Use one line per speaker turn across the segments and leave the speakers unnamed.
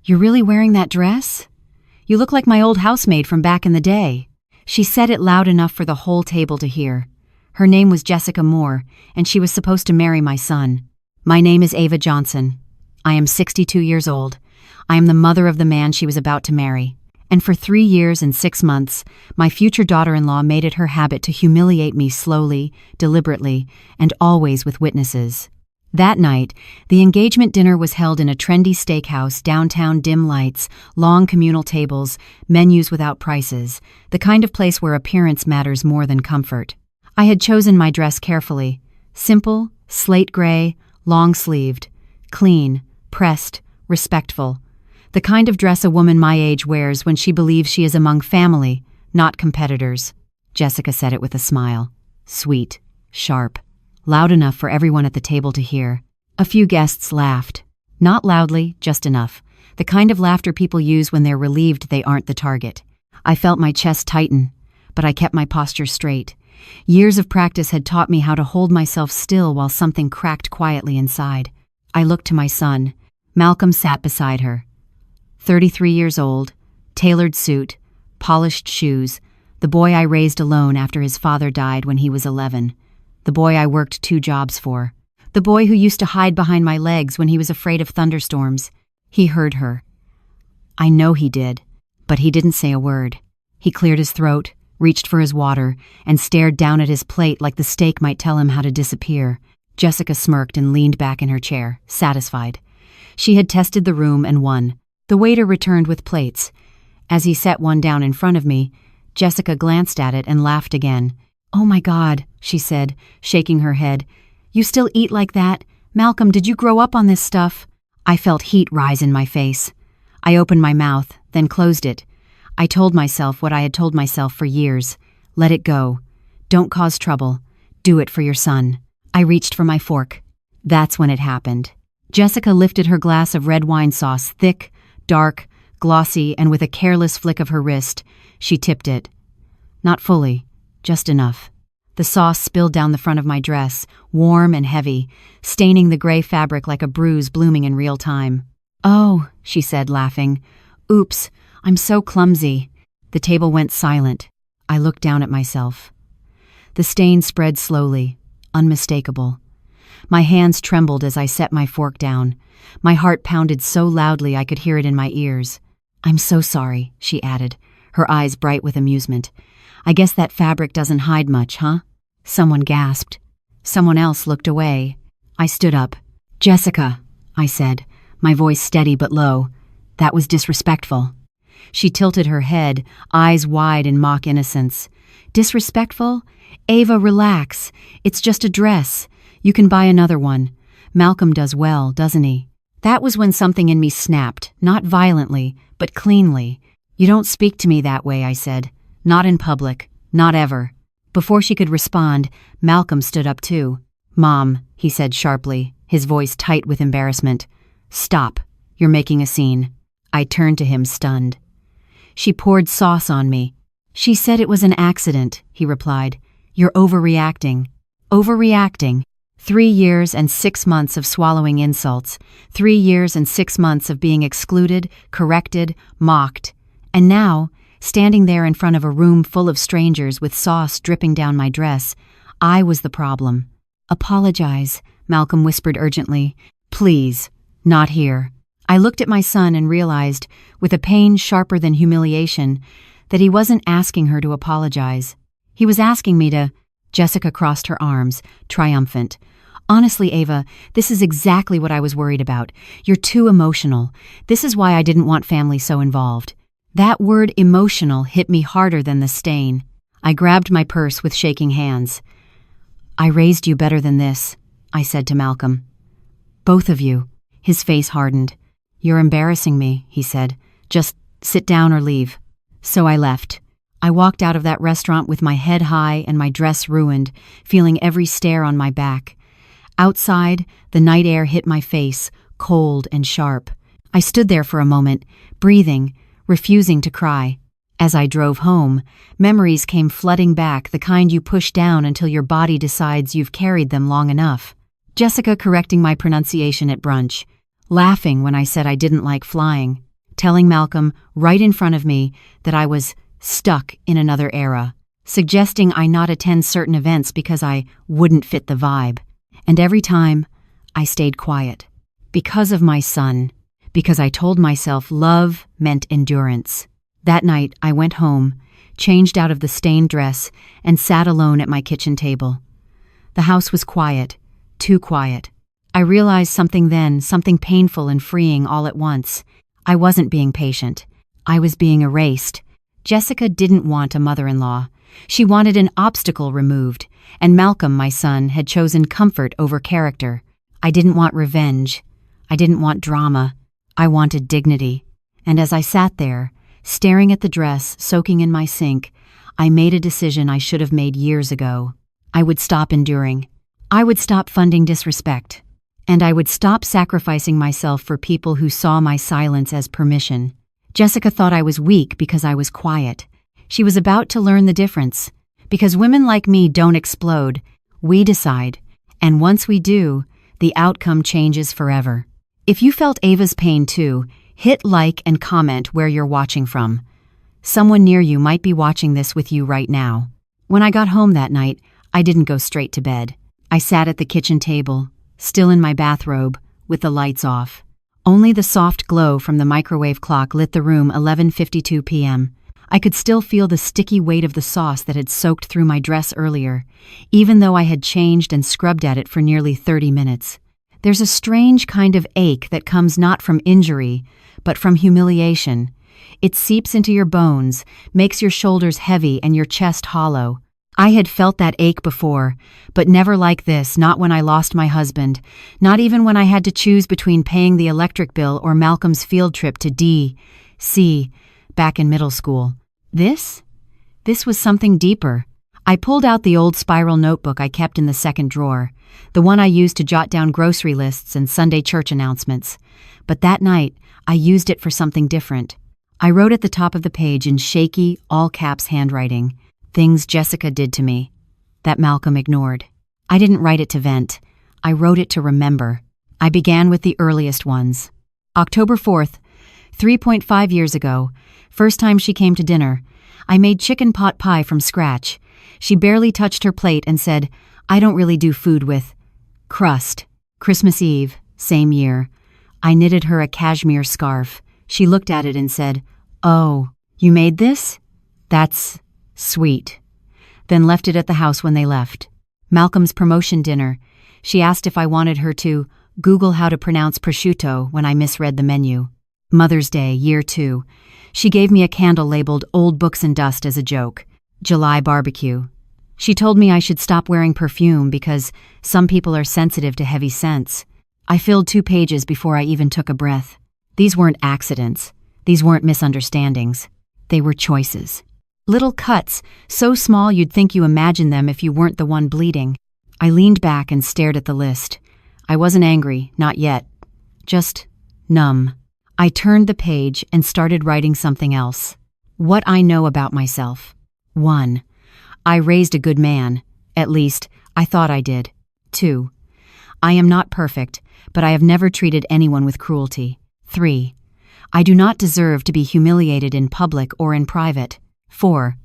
"You're really wearing that dress? You look like my old housemaid from back in the day." She said it loud enough for the whole table to hear. Her name was Jessica Moore, and she was supposed to marry my son. "My name is Ava Johnson. I am 62 years old. I am the mother of the man she was about to marry. And for 3 years and 6 months, my future daughter-in-law made it her habit to humiliate me slowly, deliberately, and always with witnesses. That night, the engagement dinner was held in a trendy steakhouse, downtown, dim lights, long communal tables, menus without prices, the kind of place where appearance matters more than comfort. I had chosen my dress carefully. Simple, slate gray, long-sleeved, clean, pressed, respectful. The kind of dress a woman my age wears when she believes she is among family, not competitors. Jessica said it with a smile. Sweet, sharp, loud enough for everyone at the table to hear. A few guests laughed. Not loudly, just enough. The kind of laughter people use when they're relieved they aren't the target. I felt my chest tighten, but I kept my posture straight. Years of practice had taught me how to hold myself still while something cracked quietly inside. I looked to my son. Malcolm sat beside her. 33 years old, tailored suit, polished shoes, the boy I raised alone after his father died when he was 11. The boy I worked 2 jobs for. The boy who used to hide behind my legs when he was afraid of thunderstorms. He heard her. I know he did, but he didn't say a word. He cleared his throat, reached for his water, and stared down at his plate like the steak might tell him how to disappear. Jessica smirked and leaned back in her chair, satisfied. She had tested the room and won. The waiter returned with plates. As he set one down in front of me, Jessica glanced at it and laughed again. "Oh my God," she said, shaking her head. "You still eat like that? Malcolm, did you grow up on this stuff?" I felt heat rise in my face. I opened my mouth, then closed it. I told myself what I had told myself for years. Let it go. Don't cause trouble. Do it for your son. I reached for my fork. That's when it happened. Jessica lifted her glass of red wine sauce, thick, dark, glossy, and with a careless flick of her wrist, she tipped it. Not fully, just enough. The sauce spilled down the front of my dress, warm and heavy, staining the gray fabric like a bruise blooming in real time. "Oh," she said, laughing. "Oops, I'm so clumsy." The table went silent. I looked down at myself. The stain spread slowly, unmistakable. My hands trembled as I set my fork down. My heart pounded so loudly I could hear it in my ears. "I'm so sorry," she added, her eyes bright with amusement. "I guess that fabric doesn't hide much, huh?" Someone gasped. Someone else looked away. I stood up. "Jessica," I said, my voice steady but low. "That was disrespectful." She tilted her head, eyes wide in mock innocence. "Disrespectful? Ava, relax. It's just a dress. You can buy another one. Malcolm does well, doesn't he?" That was when something in me snapped, not violently, but cleanly. "You don't speak to me that way," I said. "Not in public. Not ever." Before she could respond, Malcolm stood up too. "Mom," he said sharply, his voice tight with embarrassment. "Stop. You're making a scene." I turned to him, stunned. "She poured sauce on me." "She said it was an accident," he replied. "You're overreacting." Overreacting. 3 years and 6 months of swallowing insults. 3 years and 6 months of being excluded, corrected, mocked. And now, standing there in front of a room full of strangers with sauce dripping down my dress, I was the problem. "Apologize," Malcolm whispered urgently. "Please, not here." I looked at my son and realized, with a pain sharper than humiliation, that he wasn't asking her to apologize. He was asking me to. Jessica crossed her arms, triumphant. "Honestly, Ava, this is exactly what I was worried about. You're too emotional. This is why I didn't want family so involved." That word emotional hit me harder than the stain. I grabbed my purse with shaking hands. "I raised you better than this," I said to Malcolm. "Both of you." His face hardened. "You're embarrassing me," he said. "Just sit down or leave." So I left. I walked out of that restaurant with my head high and my dress ruined, feeling every stare on my back. Outside, the night air hit my face, cold and sharp. I stood there for a moment, breathing, refusing to cry. As I drove home, memories came flooding back, the kind you push down until your body decides you've carried them long enough. Jessica correcting my pronunciation at brunch, laughing when I said I didn't like flying. telling Malcolm right in front of me that I was stuck in another era, suggesting I not attend certain events because I wouldn't fit the vibe. And every time, I stayed quiet. Because of my son. Because I told myself love meant endurance. That night, I went home, changed out of the stained dress, and sat alone at my kitchen table. The house was quiet, too quiet. I realized something then, something painful and freeing all at once. I wasn't being patient. I was being erased. Jessica didn't want a mother-in-law. She wanted an obstacle removed, and Malcolm, my son, had chosen comfort over character. I didn't want revenge. I didn't want drama. I wanted dignity. And as I sat there, staring at the dress soaking in my sink, I made a decision I should have made years ago. I would stop enduring. I would stop funding disrespect. And I would stop sacrificing myself for people who saw my silence as permission. Jessica thought I was weak because I was quiet. She was about to learn the difference. Because women like me don't explode. We decide. And once we do, the outcome changes forever. If you felt Ava's pain too, hit like and comment where you're watching from. Someone near you might be watching this with you right now. When I got home that night, I didn't go straight to bed. I sat at the kitchen table, still in my bathrobe, with the lights off. Only the soft glow from the microwave clock lit the room 11:52 p.m. I could still feel the sticky weight of the sauce that had soaked through my dress earlier, even though I had changed and scrubbed at it for nearly 30 minutes. There's a strange kind of ache that comes not from injury, but from humiliation. It seeps into your bones, makes your shoulders heavy and your chest hollow. I had felt that ache before, but never like this, not when I lost my husband, not even when I had to choose between paying the electric bill or Malcolm's field trip to D.C. back in middle school. This was something deeper. I pulled out the old spiral notebook I kept in the second drawer, the one I used to jot down grocery lists and Sunday church announcements. But that night, I used it for something different. I wrote at the top of the page in shaky, all-caps handwriting, things Jessica did to me, that Malcolm ignored. I didn't write it to vent. I wrote it to remember. I began with the earliest ones. October 4th, 3.5 years ago, first time she came to dinner. I made chicken pot pie from scratch. She barely touched her plate and said, "I don't really do food with crust." Christmas Eve, same year. I knitted her a cashmere scarf. She looked at it and said, "Oh, you made this? That's sweet." Then left it at the house when they left. Malcolm's promotion dinner. She asked if I wanted her to Google how to pronounce prosciutto when I misread the menu. Mother's Day, year 2. She gave me a candle labeled Old Books and Dust as a joke. July barbecue. She told me I should stop wearing perfume because some people are sensitive to heavy scents. I filled 2 pages before I even took a breath. These weren't accidents. These weren't misunderstandings. They were choices. Little cuts, so small you'd think you imagined them if you weren't the one bleeding. I leaned back and stared at the list. I wasn't angry, not yet. Just numb. I turned the page and started writing something else. What I know about myself. 1. I raised a good man. At least, I thought I did. 2. I am not perfect, but I have never treated anyone with cruelty. 3. I do not deserve to be humiliated in public or in private. 4.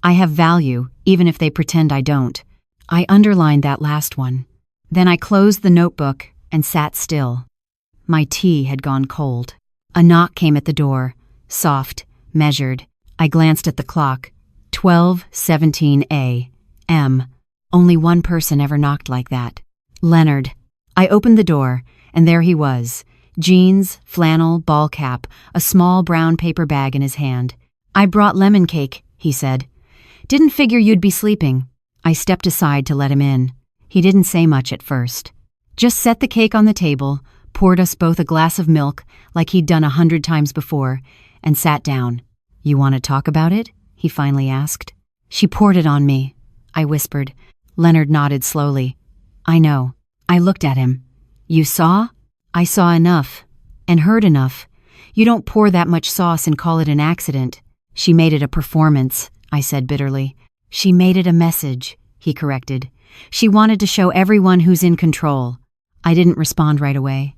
I have value, even if they pretend I don't. I underlined that last one. Then I closed the notebook and sat still. My tea had gone cold. A knock came at the door, soft, measured. I glanced at the clock. 12:17 a.m. Only one person ever knocked like that. Leonard. I opened the door, and there he was. Jeans, flannel, ball cap, a small brown paper bag in his hand. "I brought lemon cake," he said. "Didn't figure you'd be sleeping." I stepped aside to let him in. He didn't say much at first. Just set the cake on the table, poured us both a glass of milk, like he'd done 100 times before, and sat down. "You want to talk about it?" he finally asked. "She poured it on me," I whispered. Leonard nodded slowly. "I know." I looked at him. "You saw?" "I saw enough. And heard enough. You don't pour that much sauce and call it an accident." "She made it a performance," I said bitterly. "She made it a message," he corrected. "She wanted to show everyone who's in control." I didn't respond right away.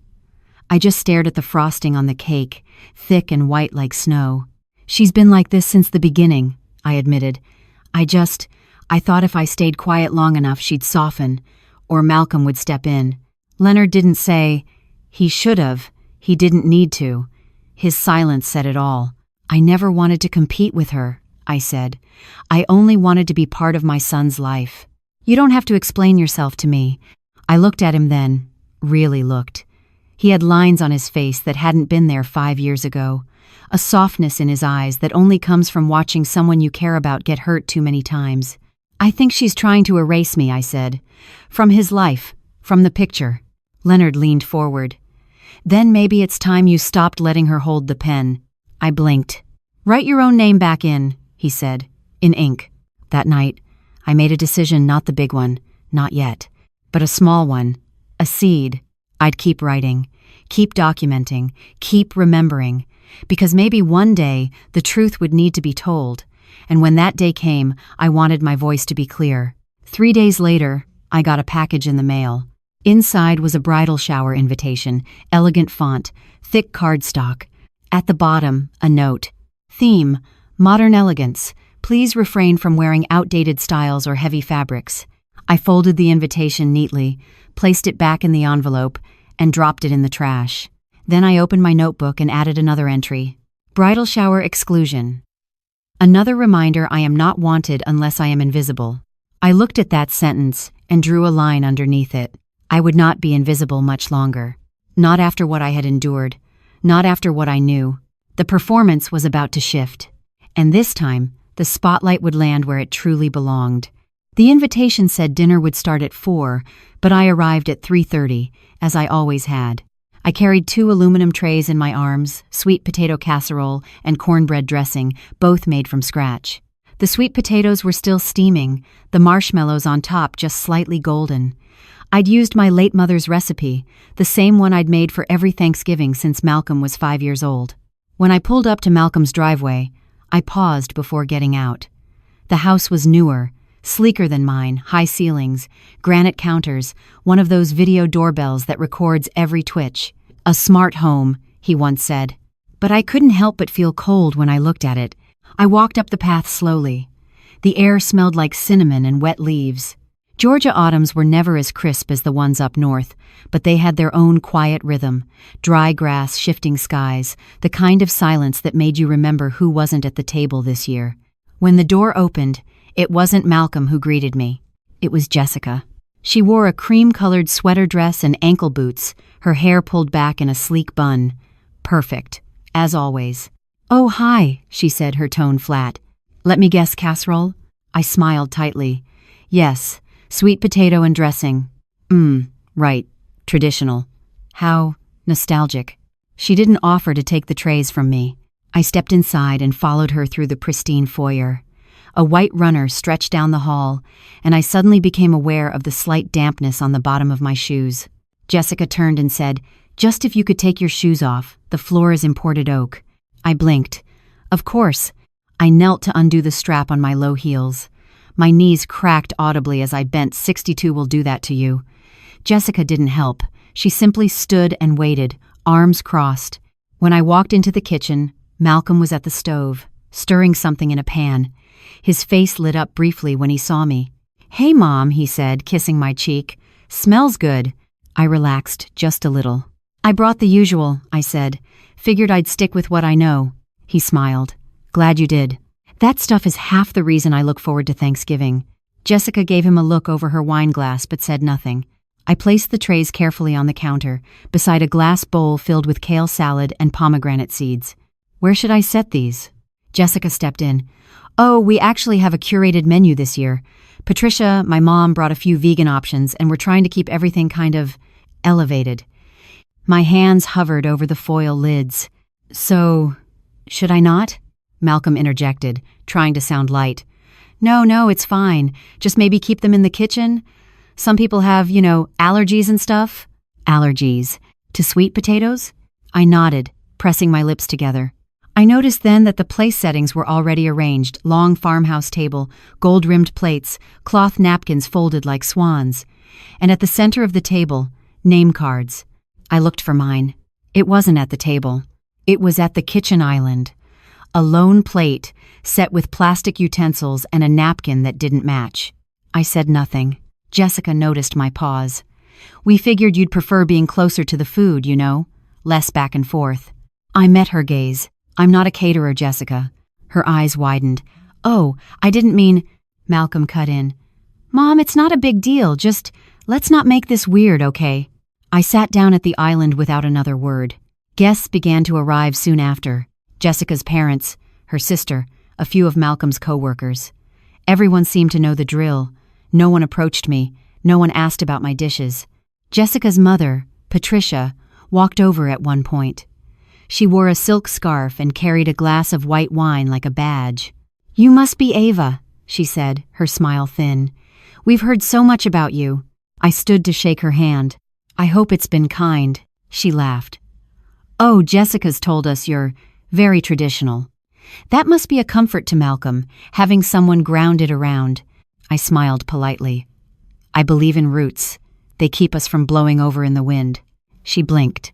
I just stared at the frosting on the cake, thick and white like snow. "She's been like this since the beginning," I admitted. I thought if I stayed quiet long enough she'd soften, or Malcolm would step in." Leonard didn't say. He should have. He didn't need to. His silence said it all. "I never wanted to compete with her," I said. "I only wanted to be part of my son's life." "You don't have to explain yourself to me." I looked at him then, really looked. He had lines on his face that hadn't been there 5 years ago, a softness in his eyes that only comes from watching someone you care about get hurt too many times. "I think she's trying to erase me," I said. "From his life, from the picture." Leonard leaned forward. "Then maybe it's time you stopped letting her hold the pen." I blinked. "Write your own name back in," he said, in ink. That night, I made a decision, not the big one, not yet, but a small one, a seed. I'd keep writing, keep documenting, keep remembering, because maybe one day the truth would need to be told. And when that day came, I wanted my voice to be clear. 3 days later, I got a package in the mail. Inside was a bridal shower invitation, elegant font, thick cardstock. At the bottom, a note. Theme: modern elegance. Please refrain from wearing outdated styles or heavy fabrics. I folded the invitation neatly, placed it back in the envelope, and dropped it in the trash. Then I opened my notebook and added another entry. Bridal shower exclusion. Another reminder I am not wanted unless I am invisible. I looked at that sentence and drew a line underneath it. I would not be invisible much longer. Not after what I had endured. Not after what I knew. The performance was about to shift. And this time, the spotlight would land where it truly belonged. The invitation said dinner would start at 4, but I arrived at 3:30, as I always had. I carried 2 aluminum trays in my arms, sweet potato casserole and cornbread dressing, both made from scratch. The sweet potatoes were still steaming, the marshmallows on top just slightly golden. I'd used my late mother's recipe, the same one I'd made for every Thanksgiving since Malcolm was 5 years old. When I pulled up to Malcolm's driveway, I paused before getting out. The house was newer, sleeker than mine, high ceilings, granite counters, one of those video doorbells that records every twitch. A smart home, he once said. But I couldn't help but feel cold when I looked at it. I walked up the path slowly. The air smelled like cinnamon and wet leaves. Georgia autumns were never as crisp as the ones up north, but they had their own quiet rhythm, dry grass, shifting skies, the kind of silence that made you remember who wasn't at the table this year. When the door opened, it wasn't Malcolm who greeted me. It was Jessica. She wore a cream-colored sweater dress and ankle boots, her hair pulled back in a sleek bun. Perfect, as always. "Oh, hi," she said, her tone flat. "Let me guess, casserole?" I smiled tightly. "Yes. Sweet potato and dressing." Right. Traditional. How nostalgic. She didn't offer to take the trays from me. I stepped inside and followed her through the pristine foyer. A white runner stretched down the hall, and I suddenly became aware of the slight dampness on the bottom of my shoes. Jessica turned and said, "Just if you could take your shoes off, the floor is imported oak." I blinked. Of course. I knelt to undo the strap on my low heels. My knees cracked audibly as I bent. 62 will do that to you. Jessica didn't help. She simply stood and waited, arms crossed. When I walked into the kitchen, Malcolm was at the stove, stirring something in a pan. His face lit up briefly when he saw me. "Hey, Mom," he said, kissing my cheek. "Smells good." I relaxed just a little. "I brought the usual," I said. "Figured I'd stick with what I know." He smiled. "Glad you did. That stuff is half the reason I look forward to Thanksgiving." Jessica gave him a look over her wine glass but said nothing. I placed the trays carefully on the counter, beside a glass bowl filled with kale salad and pomegranate seeds. "Where should I set these?" Jessica stepped in. "Oh, we actually have a curated menu this year. Patricia, my mom, brought a few vegan options, and we're trying to keep everything kind of elevated." My hands hovered over the foil lids. "So, should I not?" Malcolm interjected, trying to sound light. No, it's fine. Just maybe keep them in the kitchen. Some people have, allergies and stuff." "Allergies? To sweet potatoes?" I nodded, pressing my lips together. I noticed then that the place settings were already arranged: long farmhouse table, gold-rimmed plates, cloth napkins folded like swans. And at the center of the table, name cards. I looked for mine. It wasn't at the table. It was at the kitchen island. A lone plate, set with plastic utensils and a napkin that didn't match. I said nothing. Jessica noticed my pause. We figured you'd prefer being closer to the food, you know, less back and forth. I met her gaze. I'm not a caterer, Jessica. Her eyes widened. Oh, I didn't mean... Malcolm cut in. Mom, it's not a big deal, just let's not make this weird, okay? I sat down at the island without another word. Guests began to arrive soon after. Jessica's parents, her sister, a few of Malcolm's co-workers. Everyone seemed to know the drill. No one approached me. No one asked about my dishes. Jessica's mother, Patricia, walked over at one point. She wore a silk scarf and carried a glass of white wine like a badge. You must be Ava, she said, her smile thin. We've heard so much about you. I stood to shake her hand. I hope it's been kind. She laughed. Oh, Jessica's told us you're very traditional. That must be a comfort to Malcolm, having someone grounded around. I smiled politely. I believe in roots. They keep us from blowing over in the wind. She blinked.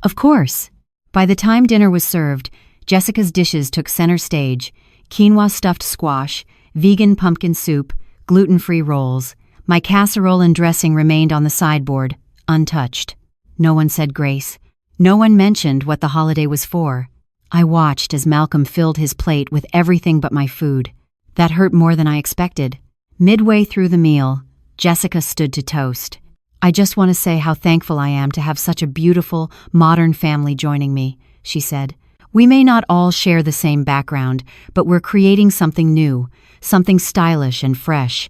Of course. By the time dinner was served, Jessica's dishes took center stage: quinoa stuffed squash, vegan pumpkin soup, gluten-free rolls. My casserole and dressing remained on the sideboard, untouched. No one said grace. No one mentioned what the holiday was for. I watched as Malcolm filled his plate with everything but my food. That hurt more than I expected. Midway through the meal, Jessica stood to toast. I just want to say how thankful I am to have such a beautiful, modern family joining me, she said. We may not all share the same background, but we're creating something new, something stylish and fresh.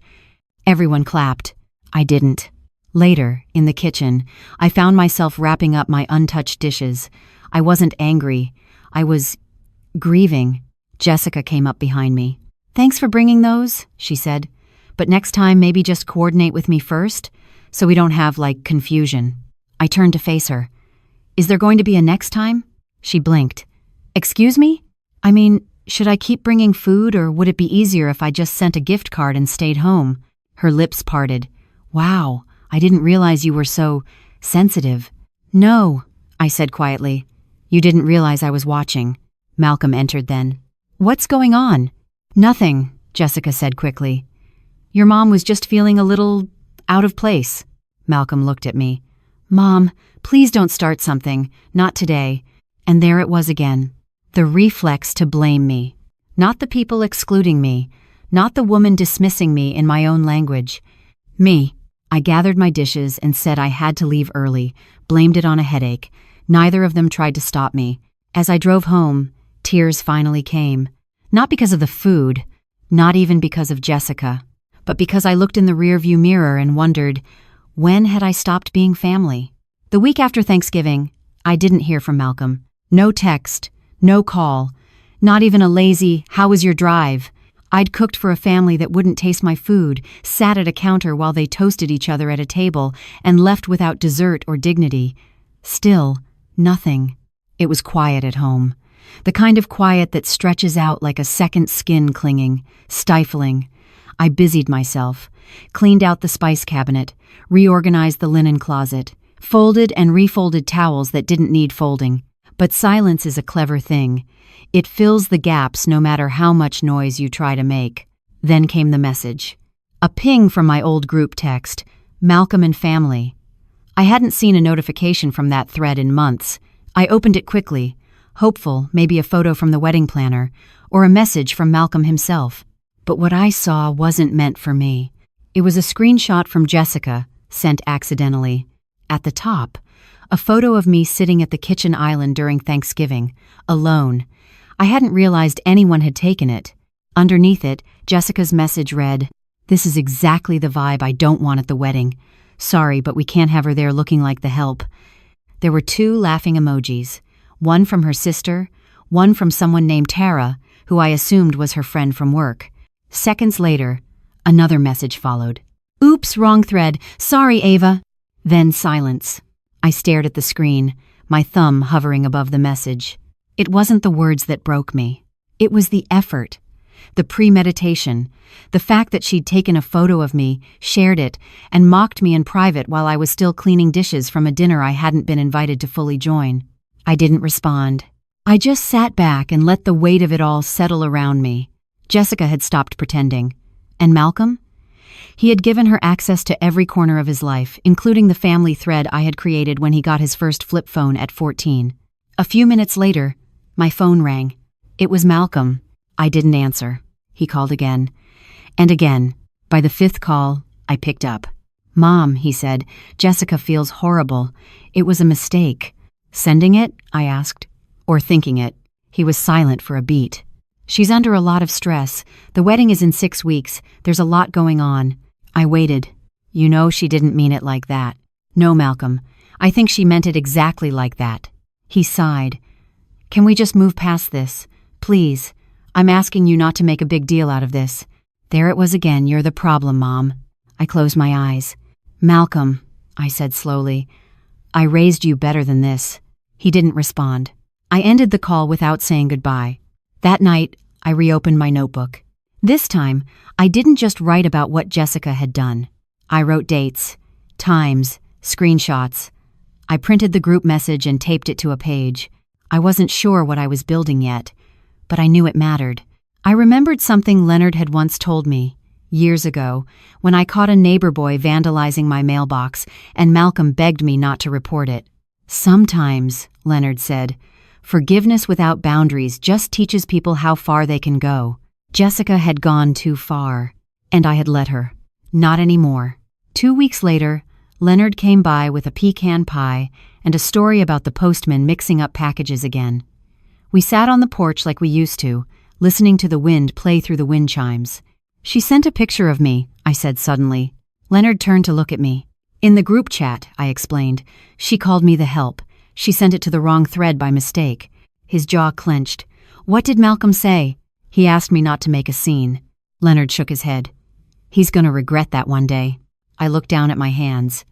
Everyone clapped. I didn't. Later, in the kitchen, I found myself wrapping up my untouched dishes. I wasn't angry. I was grieving. Jessica came up behind me. Thanks for bringing those, she said. But next time maybe just coordinate with me first, so we don't have, confusion. I turned to face her. Is there going to be a next time? She blinked. Excuse me? I mean, should I keep bringing food, or would it be easier if I just sent a gift card and stayed home? Her lips parted. Wow, I didn't realize you were so sensitive. No, I said quietly. You didn't realize I was watching. Malcolm entered then. What's going on? Nothing, Jessica said quickly. Your mom was just feeling a little out of place. Malcolm looked at me. Mom, please don't start something. Not today. And there it was again. The reflex to blame me. Not the people excluding me. Not the woman dismissing me in my own language. Me. I gathered my dishes and said I had to leave early, blamed it on a headache. Neither of them tried to stop me. As I drove home, tears finally came. Not because of the food, not even because of Jessica, but because I looked in the rearview mirror and wondered, when had I stopped being family? The week after Thanksgiving, I didn't hear from Malcolm. No text, no call, not even a lazy, "How was your drive?" I'd cooked for a family that wouldn't taste my food, sat at a counter while they toasted each other at a table, and left without dessert or dignity. Still, nothing. It was quiet at home. The kind of quiet that stretches out like a second skin clinging, stifling. I busied myself, cleaned out the spice cabinet, reorganized the linen closet, folded and refolded towels that didn't need folding. But silence is a clever thing. It fills the gaps no matter how much noise you try to make. Then came the message. A ping from my old group text, Malcolm and family. I hadn't seen a notification from that thread in months. I opened it quickly, hopeful maybe a photo from the wedding planner, or a message from Malcolm himself. But what I saw wasn't meant for me. It was a screenshot from Jessica, sent accidentally. At the top, a photo of me sitting at the kitchen island during Thanksgiving, alone. I hadn't realized anyone had taken it. Underneath it, Jessica's message read, "This is exactly the vibe I don't want at the wedding. Sorry, but we can't have her there looking like the help." There were 2 laughing emojis, one from her sister, one from someone named Tara, who I assumed was her friend from work. Seconds later, another message followed. "Oops, wrong thread. Sorry, Ava." Then silence. I stared at the screen, my thumb hovering above the message. It wasn't the words that broke me. It was the effort. The premeditation. The fact that she'd taken a photo of me, shared it, and mocked me in private while I was still cleaning dishes from a dinner I hadn't been invited to fully join. I didn't respond. I just sat back and let the weight of it all settle around me. Jessica had stopped pretending. And Malcolm? He had given her access to every corner of his life, including the family thread I had created when he got his first flip phone at 14. A few minutes later, my phone rang. It was Malcolm. I didn't answer. He called again. And again. By the fifth call, I picked up. "Mom," he said, "Jessica feels horrible. It was a mistake." "Sending it?" I asked. "Or thinking it?" He was silent for a beat. "She's under a lot of stress. The wedding is in 6 weeks. There's a lot going on." I waited. "You know she didn't mean it like that." "No, Malcolm. I think she meant it exactly like that." He sighed. "Can we just move past this? Please. I'm asking you not to make a big deal out of this." There it was again. "You're the problem, Mom." I closed my eyes. "Malcolm," I said slowly, "I raised you better than this." He didn't respond. I ended the call without saying goodbye. That night, I reopened my notebook. This time, I didn't just write about what Jessica had done. I wrote dates, times, screenshots. I printed the group message and taped it to a page. I wasn't sure what I was building yet, but I knew it mattered. I remembered something Leonard had once told me, years ago, when I caught a neighbor boy vandalizing my mailbox and Malcolm begged me not to report it. "Sometimes," Leonard said, "forgiveness without boundaries just teaches people how far they can go." Jessica had gone too far, and I had let her. Not anymore. 2 weeks later, Leonard came by with a pecan pie and a story about the postman mixing up packages again. We sat on the porch like we used to, listening to the wind play through the wind chimes. "She sent a picture of me," I said suddenly. Leonard turned to look at me. "In the group chat," I explained. "She called me the help. She sent it to the wrong thread by mistake." His jaw clenched. "What did Malcolm say?" "He asked me not to make a scene." Leonard shook his head. "He's gonna regret that one day." I looked down at my hands.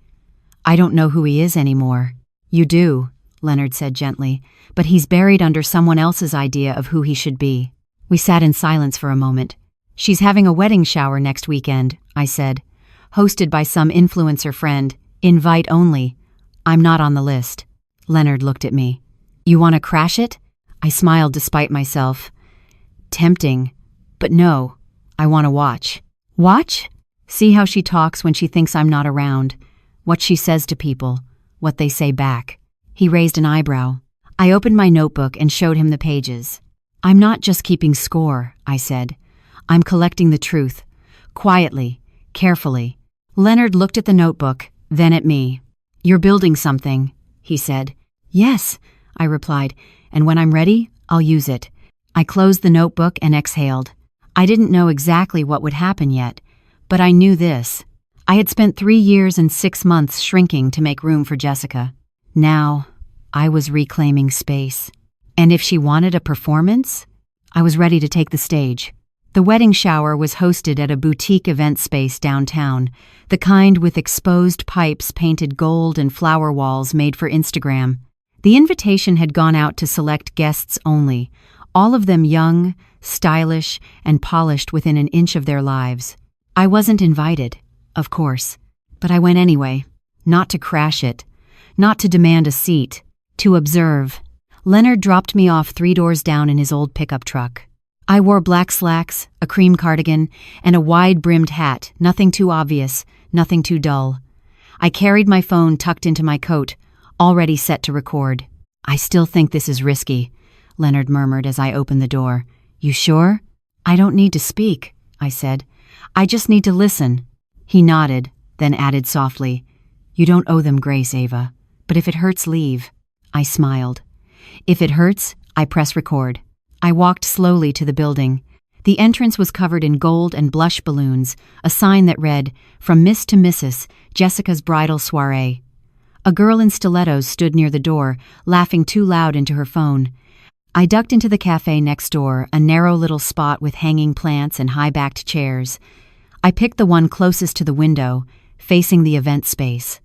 "I don't know who he is anymore." "You do," Leonard said gently, "but he's buried under someone else's idea of who he should be." We sat in silence for a moment. "She's having a wedding shower next weekend," I said. "Hosted by some influencer friend. Invite only. I'm not on the list." Leonard looked at me. "You want to crash it?" I smiled despite myself. "Tempting. But no, I want to watch." "Watch?" "See how she talks when she thinks I'm not around. What she says to people. What they say back." He raised an eyebrow. I opened my notebook and showed him the pages. "I'm not just keeping score," I said. "I'm collecting the truth. Quietly, carefully." Leonard looked at the notebook, then at me. "You're building something," he said. "Yes," I replied, "and when I'm ready, I'll use it." I closed the notebook and exhaled. I didn't know exactly what would happen yet, but I knew this. I had spent 3 years and 6 months shrinking to make room for Jessica. Now, I was reclaiming space. And if she wanted a performance, I was ready to take the stage. The wedding shower was hosted at a boutique event space downtown, the kind with exposed pipes painted gold and flower walls made for Instagram. The invitation had gone out to select guests only, all of them young, stylish, and polished within an inch of their lives. I wasn't invited, of course, but I went anyway, not to crash it, not to demand a seat, to observe. Leonard dropped me off 3 doors down in his old pickup truck. I wore black slacks, a cream cardigan, and a wide-brimmed hat, nothing too obvious, nothing too dull. I carried my phone tucked into my coat, already set to record. "I still think this is risky," Leonard murmured as I opened the door. "You sure?" "I don't need to speak," I said. "I just need to listen." He nodded, then added softly, "You don't owe them grace, Ava. But if it hurts, leave." I smiled. If it hurts, I press record. I walked slowly to the building. The entrance was covered in gold and blush balloons, a sign that read, "From Miss to Mrs., Jessica's Bridal Soiree." A girl in stilettos stood near the door, laughing too loud into her phone. I ducked into the cafe next door, a narrow little spot with hanging plants and high-backed chairs. I picked the one closest to the window, facing the event space.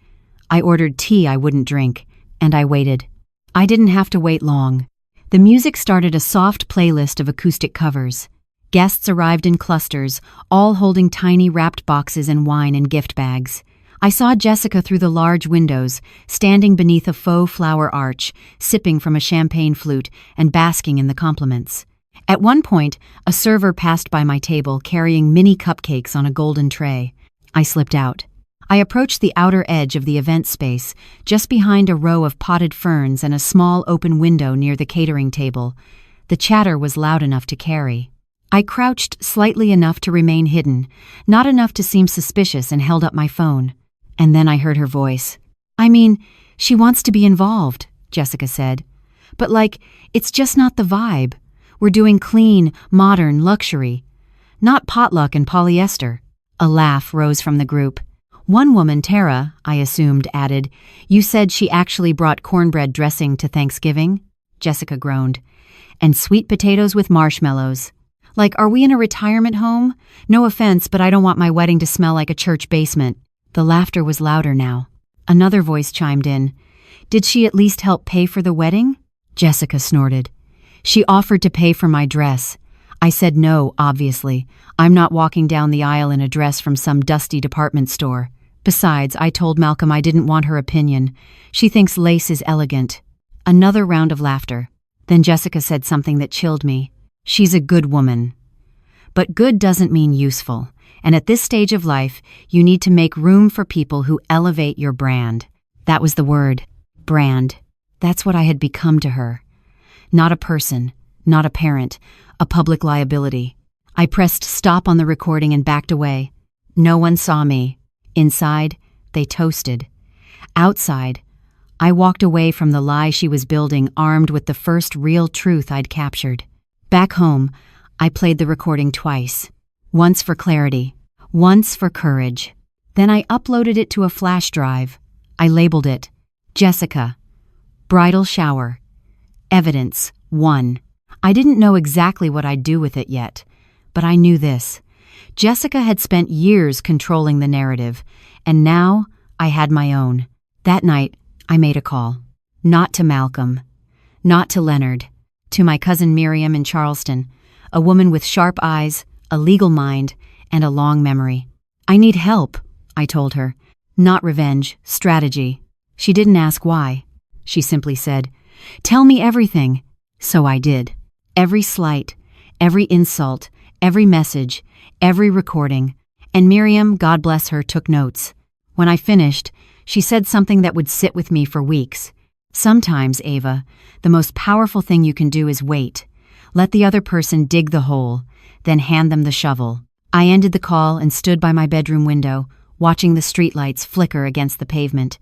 I ordered tea I wouldn't drink, and I waited. I didn't have to wait long. The music started a soft playlist of acoustic covers. Guests arrived in clusters, all holding tiny wrapped boxes and wine in gift bags. I saw Jessica through the large windows, standing beneath a faux flower arch, sipping from a champagne flute and basking in the compliments. At one point, a server passed by my table carrying mini cupcakes on a golden tray. I slipped out. I approached the outer edge of the event space, just behind a row of potted ferns and a small open window near the catering table. The chatter was loud enough to carry. I crouched slightly enough to remain hidden, not enough to seem suspicious, and held up my phone. And then I heard her voice. "I mean, she wants to be involved," Jessica said. "But it's just not the vibe. We're doing clean, modern luxury. Not potluck and polyester." A laugh rose from the group. One woman, Tara, I assumed, added, "You said she actually brought cornbread dressing to Thanksgiving?" Jessica groaned. "And sweet potatoes with marshmallows. Are we in a retirement home? No offense, but I don't want my wedding to smell like a church basement." The laughter was louder now. Another voice chimed in. "Did she at least help pay for the wedding?" Jessica snorted. "She offered to pay for my dress. I said no, obviously. I'm not walking down the aisle in a dress from some dusty department store. Besides, I told Malcolm I didn't want her opinion. She thinks lace is elegant." Another round of laughter. Then Jessica said something that chilled me. "She's a good woman. But good doesn't mean useful. And at this stage of life, you need to make room for people who elevate your brand." That was the word. Brand. That's what I had become to her. Not a person, not a parent, a public liability. I pressed stop on the recording and backed away. No one saw me. Inside, they toasted. Outside, I walked away from the lie she was building, armed with the first real truth I'd captured. Back home, I played the recording twice. Once for clarity, once for courage. Then I uploaded it to a flash drive. I labeled it, Jessica, Bridal Shower, Evidence 1. I didn't know exactly what I'd do with it yet, but I knew this. Jessica had spent years controlling the narrative, and now I had my own. That night, I made a call. Not to Malcolm, not to Leonard, to my cousin Miriam in Charleston, a woman with sharp eyes, a legal mind, and a long memory. "I need help," I told her. "Not revenge, strategy." She didn't ask why. She simply said, "Tell me everything." So I did. Every slight, every insult, every message, every recording. And Miriam, God bless her, took notes. When I finished, she said something that would sit with me for weeks. "Sometimes, Ava, the most powerful thing you can do is wait. Let the other person dig the hole, then hand them the shovel." I ended the call and stood by my bedroom window, watching the streetlights flicker against the pavement.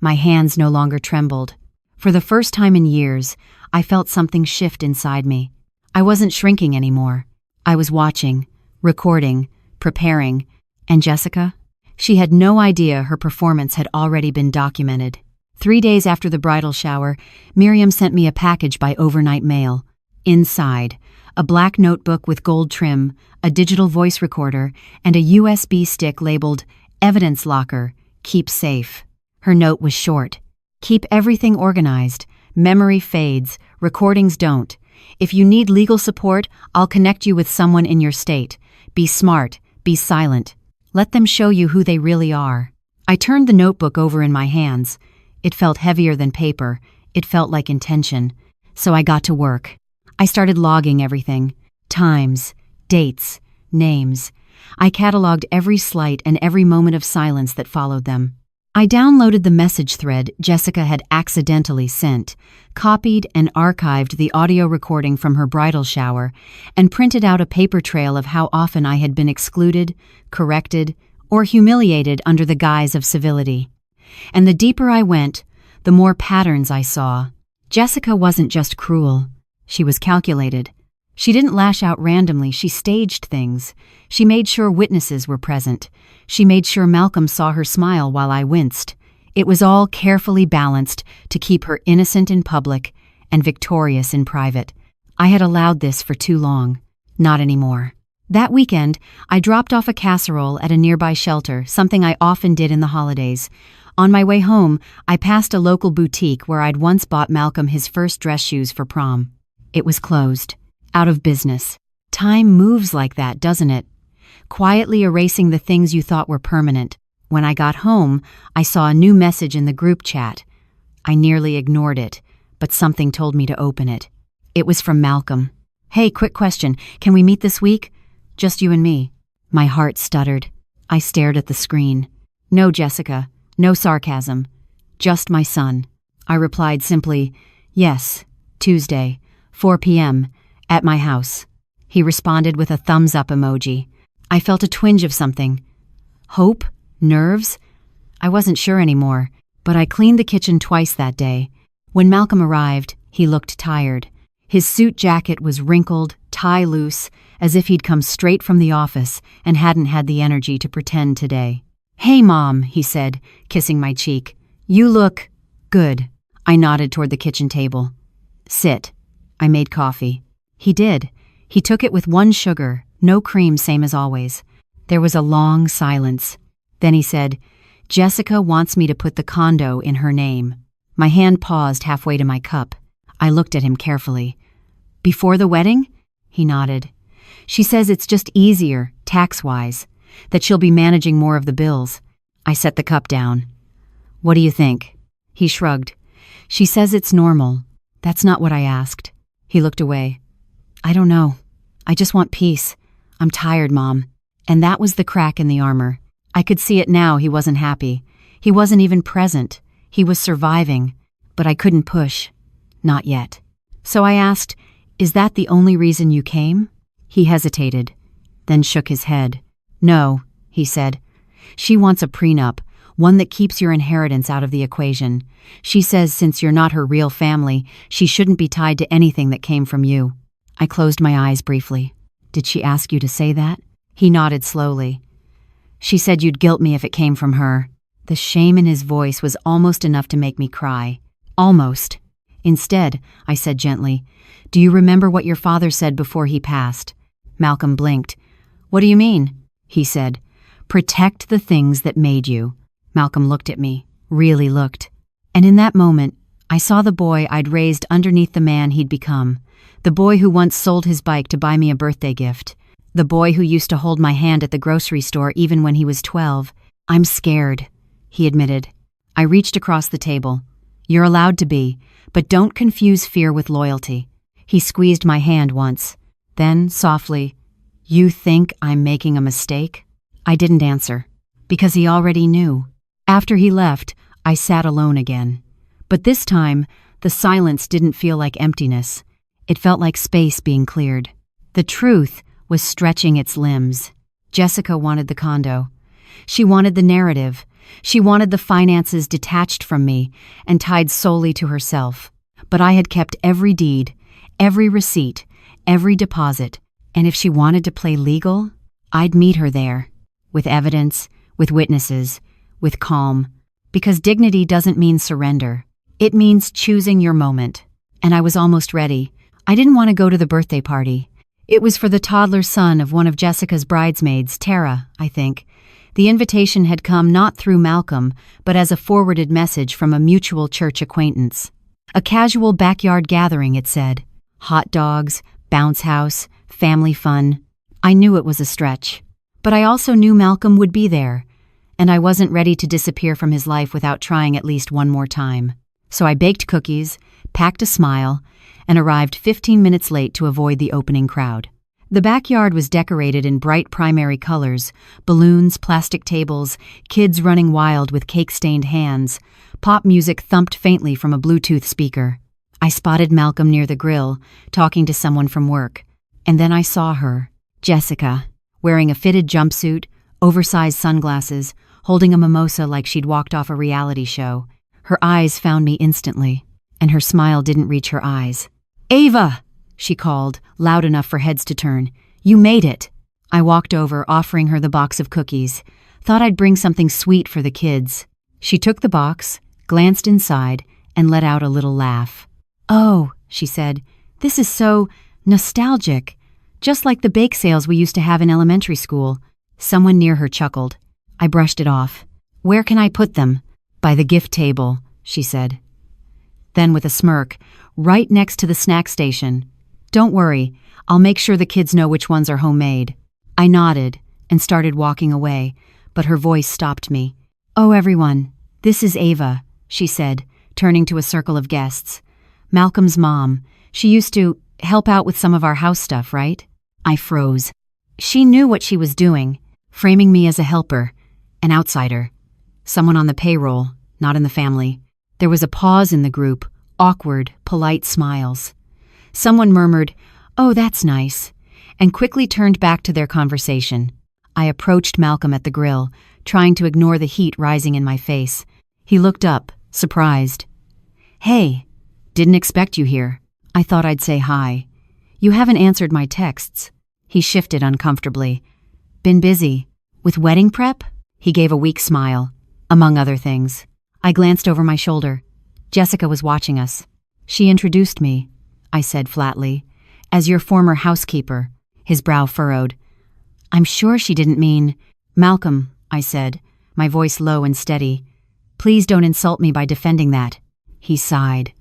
My hands no longer trembled. For the first time in years, I felt something shift inside me. I wasn't shrinking anymore. I was watching, recording, preparing. And Jessica? She had no idea her performance had already been documented. 3 days after the bridal shower, Miriam sent me a package by overnight mail. Inside, a black notebook with gold trim, a digital voice recorder, and a USB stick labeled Evidence Locker, Keep Safe. Her note was short. "Keep everything organized. Memory fades, recordings don't. If you need legal support, I'll connect you with someone in your state. Be smart, be silent. Let them show you who they really are." I turned the notebook over in my hands. It felt heavier than paper. It felt like intention. So I got to work. I started logging everything. Times, dates, names. I cataloged every slight and every moment of silence that followed them. I downloaded the message thread Jessica had accidentally sent, copied and archived the audio recording from her bridal shower, and printed out a paper trail of how often I had been excluded, corrected, or humiliated under the guise of civility. And the deeper I went, the more patterns I saw. Jessica wasn't just cruel. She was calculated. She didn't lash out randomly, she staged things. She made sure witnesses were present. She made sure Malcolm saw her smile while I winced. It was all carefully balanced to keep her innocent in public and victorious in private. I had allowed this for too long. Not anymore. That weekend, I dropped off a casserole at a nearby shelter, something I often did in the holidays. On my way home, I passed a local boutique where I'd once bought Malcolm his first dress shoes for prom. It was closed. Out of business. Time moves like that, doesn't it? Quietly erasing the things you thought were permanent. When I got home, I saw a new message in the group chat. I nearly ignored it, but something told me to open it. It was from Malcolm. "Hey, quick question. Can we meet this week? Just you and me." My heart stuttered. I stared at the screen. "No, Jessica. No sarcasm. Just my son." I replied simply, "Yes, Tuesday, 4 p.m., at my house." He responded with a thumbs-up emoji. I felt a twinge of something. Hope? Nerves? I wasn't sure anymore, but I cleaned the kitchen twice that day. When Malcolm arrived, he looked tired. His suit jacket was wrinkled, tie loose, as if he'd come straight from the office and hadn't had the energy to pretend today. "Hey, Mom," he said, kissing my cheek. "You look good." I nodded toward the kitchen table. "Sit." I made coffee. He did. He took it with 1 sugar, no cream, same as always. There was a long silence. Then he said, "Jessica wants me to put the condo in her name." My hand paused halfway to my cup. I looked at him carefully. "Before the wedding?" He nodded. "She says it's just easier, tax-wise, that she'll be managing more of the bills." I set the cup down. "What do you think?" He shrugged. "She says it's normal. That's not what I asked." He looked away. "I don't know. I just want peace. I'm tired, Mom." And that was the crack in the armor. I could see it now. He wasn't happy. He wasn't even present. He was surviving. But I couldn't push. Not yet. So I asked, "Is that the only reason you came?" He hesitated, then shook his head. "No," he said. "She wants a prenup, one that keeps your inheritance out of the equation. She says since you're not her real family, she shouldn't be tied to anything that came from you." I closed my eyes briefly. "Did she ask you to say that?" He nodded slowly. "She said you'd guilt me if it came from her." The shame in his voice was almost enough to make me cry. Almost. "Instead," I said gently, "do you remember what your father said before he passed?" Malcolm blinked. "What do you mean?" He said, "Protect the things that made you." Malcolm looked at me, really looked. And in that moment, I saw the boy I'd raised underneath the man he'd become. The boy who once sold his bike to buy me a birthday gift. The boy who used to hold my hand at the grocery store even when he was 12. "I'm scared," he admitted. I reached across the table. "You're allowed to be, but don't confuse fear with loyalty." He squeezed my hand once. Then, softly, "You think I'm making a mistake?" I didn't answer, because he already knew. After he left, I sat alone again. But this time, the silence didn't feel like emptiness. It felt like space being cleared. The truth was stretching its limbs. Jessica wanted the condo. She wanted the narrative. She wanted the finances detached from me and tied solely to herself. But I had kept every deed, every receipt, every deposit, and if she wanted to play legal, I'd meet her there, with evidence, with witnesses, with calm, because dignity doesn't mean surrender. It means choosing your moment. And I was almost ready. I didn't want to go to the birthday party. It was for the toddler son of one of Jessica's bridesmaids, Tara, I think. The invitation had come not through Malcolm, but as a forwarded message from a mutual church acquaintance. A casual backyard gathering, it said. Hot dogs, bounce house, family fun. I knew it was a stretch. But I also knew Malcolm would be there, and I wasn't ready to disappear from his life without trying at least one more time. So I baked cookies, packed a smile, and arrived 15 minutes late to avoid the opening crowd. The backyard was decorated in bright primary colors, balloons, plastic tables, kids running wild with cake-stained hands. Pop music thumped faintly from a Bluetooth speaker. I spotted Malcolm near the grill, talking to someone from work. And then I saw her, Jessica, wearing a fitted jumpsuit, oversized sunglasses, holding a mimosa like she'd walked off a reality show. Her eyes found me instantly, and her smile didn't reach her eyes. "Ava!" she called, loud enough for heads to turn. "You made it!" I walked over, offering her the box of cookies. Thought I'd bring something sweet for the kids. She took the box, glanced inside, and let out a little laugh. "Oh," she said, "this is so nostalgic. Just like the bake sales we used to have in elementary school." Someone near her chuckled. I brushed it off. "Where can I put them?" "By the gift table," she said. Then with a smirk, "Right next to the snack station." Don't worry, I'll make sure the kids know which ones are homemade. I nodded and started walking away, but her voice stopped me. Oh, everyone, this is Ava, she said, turning to a circle of guests. Malcolm's mom. She used to help out with some of our house stuff, right? I froze. She knew what she was doing, framing me as a helper, an outsider, someone on the payroll, not in the family. There was a pause in the group, awkward, polite smiles. Someone murmured, "Oh, that's nice," and quickly turned back to their conversation. I approached Malcolm at the grill, trying to ignore the heat rising in my face. He looked up, surprised. "Hey, didn't expect you here. I thought I'd say hi. You haven't answered my texts." He shifted uncomfortably. "Been busy. With wedding prep?" He gave a weak smile, among other things. I glanced over my shoulder. Jessica was watching us. "She introduced me," I said flatly, "as your former housekeeper." His brow furrowed. "I'm sure she didn't mean—" "Malcolm," I said, my voice low and steady. "Please don't insult me by defending that." He sighed.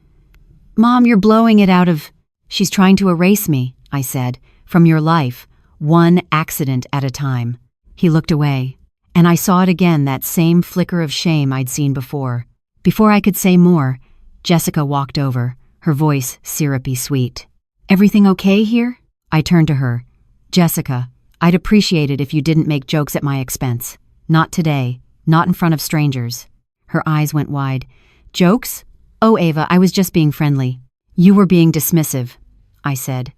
"Mom, you're blowing it out of—" "She's trying to erase me," I said, "from your life, one accident at a time." He looked away, and I saw it again, that same flicker of shame I'd seen before. Before I could say more, Jessica walked over, her voice syrupy sweet. "Everything okay here?" I turned to her. "Jessica, I'd appreciate it if you didn't make jokes at my expense. Not today, not in front of strangers." Her eyes went wide. "Jokes? Oh, Ava, I was just being friendly." "You were being dismissive," I said.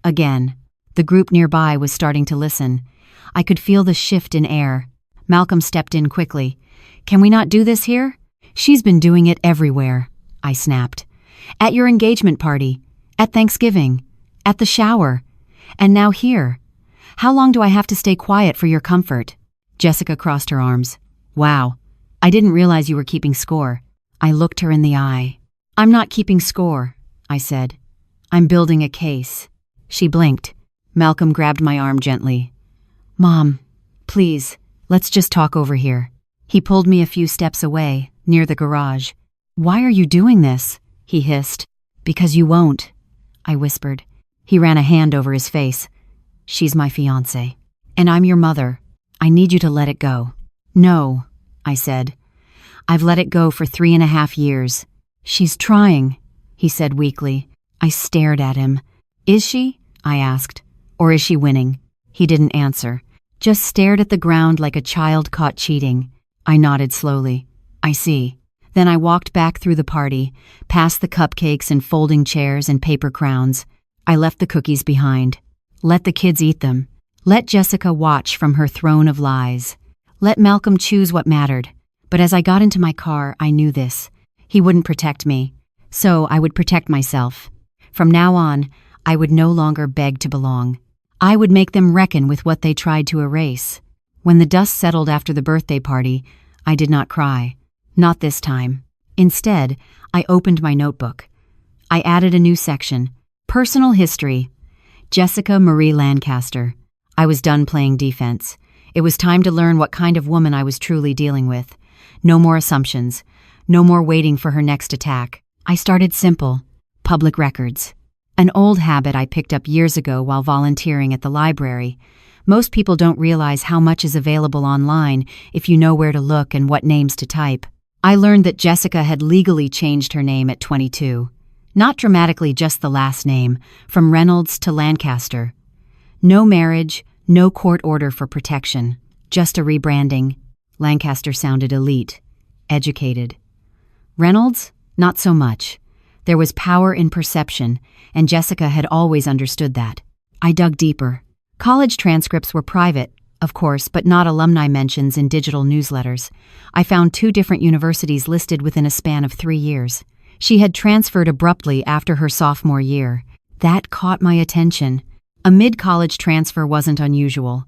Again, the group nearby was starting to listen. I could feel the shift in air. Malcolm stepped in quickly. "Can we not do this here?" "She's been doing it everywhere," I snapped. "At your engagement party, at Thanksgiving, at the shower, and now here. How long do I have to stay quiet for your comfort?" Jessica crossed her arms. "Wow, I didn't realize you were keeping score." I looked her in the eye. "I'm not keeping score," I said. "I'm building a case." She blinked. Malcolm grabbed my arm gently. "Mom, please, let's just talk over here." He pulled me a few steps away, near the garage. "Why are you doing this?" he hissed. "Because you won't," I whispered. He ran a hand over his face. "She's my fiancée, and I'm your mother. I need you to let it go." "No," I said. "I've let it go for 3.5 years." "She's trying," he said weakly. I stared at him. "Is she?" I asked. "Or is she winning?" He didn't answer, just stared at the ground like a child caught cheating. I nodded slowly. "I see." Then I walked back through the party, past the cupcakes and folding chairs and paper crowns. I left the cookies behind. Let the kids eat them. Let Jessica watch from her throne of lies. Let Malcolm choose what mattered. But as I got into my car, I knew this. He wouldn't protect me. So I would protect myself. From now on, I would no longer beg to belong. I would make them reckon with what they tried to erase. When the dust settled after the birthday party, I did not cry. Not this time. Instead, I opened my notebook. I added a new section. Personal history. Jessica Marie Lancaster. I was done playing defense. It was time to learn what kind of woman I was truly dealing with. No more assumptions. No more waiting for her next attack. I started simple. Public records. An old habit I picked up years ago while volunteering at the library. Most people don't realize how much is available online if you know where to look and what names to type. I learned that Jessica had legally changed her name at 22. Not dramatically, just the last name, from Reynolds to Lancaster. No marriage, no court order for protection, just a rebranding. Lancaster sounded elite, educated. Reynolds? Not so much. There was power in perception, and Jessica had always understood that. I dug deeper. College transcripts were private, of course, but not alumni mentions in digital newsletters. I found 2 different universities listed within a span of 3 years. She had transferred abruptly after her sophomore year. That caught my attention. A mid-college transfer wasn't unusual.